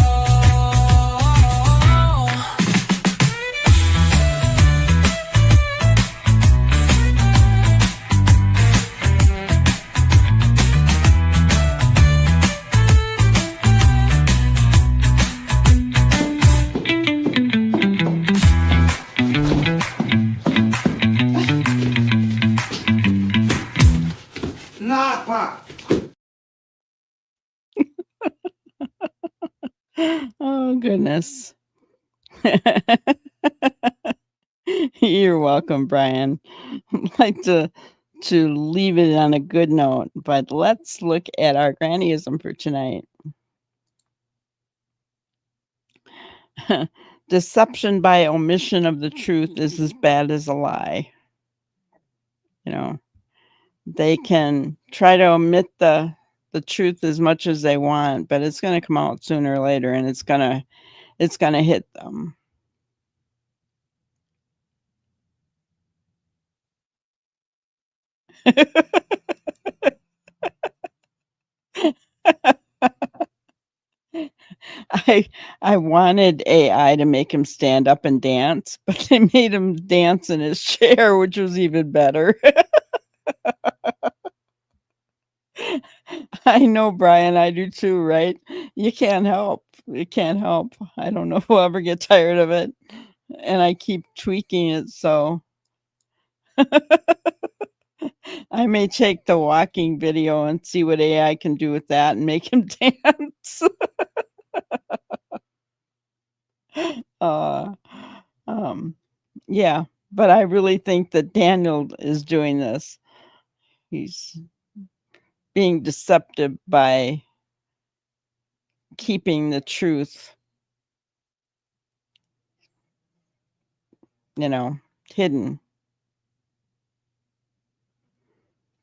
Oh, goodness. You're welcome, Brian. I'd like to leave it on a good note, but let's look at our grannyism for tonight. Deception by omission of the truth is as bad as a lie. They can try to omit the truth as much as they want, but it's going to come out sooner or later, and it's going to hit them. I wanted AI to make him stand up and dance, but they made him dance in his chair, which was even better. I know, Brian, I do too, right? You can't help. You can't help. I don't know if we'll ever get tired of it. And I keep tweaking it, so I may take the walking video and see what AI can do with that and make him dance. uh, yeah, but I really think that Daniel is doing this. He's being deceptive by keeping the truth, hidden.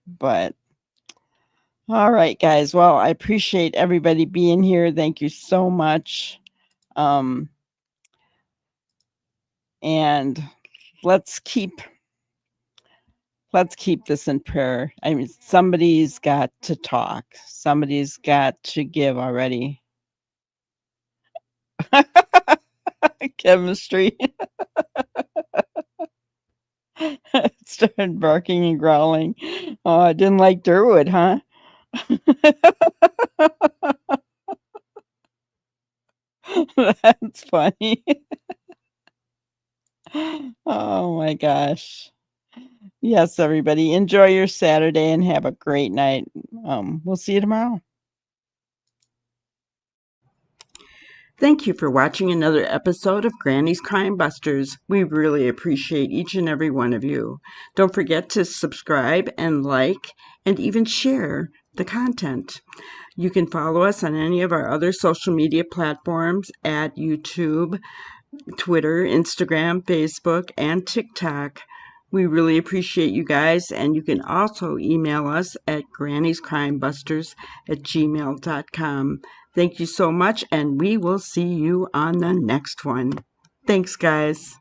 But All right, guys. Well, I appreciate everybody being here. Thank you so much. And let's keep this in prayer. I mean, somebody's got to talk. Somebody's got to give already. Chemistry. Started barking and growling. Oh, I didn't like Durwood, huh? That's funny. Oh my gosh. Yes, everybody. Enjoy your Saturday and have a great night. We'll see you tomorrow. Thank you for watching another episode of Granny's Crime Busters. We really appreciate each and every one of you. Don't forget to subscribe and like and even share the content. You can follow us on any of our other social media platforms at YouTube, Twitter, Instagram, Facebook, and TikTok. We really appreciate you guys, and you can also email us at granniescrimebusters@gmail.com. Thank you so much, and we will see you on the next one. Thanks, guys.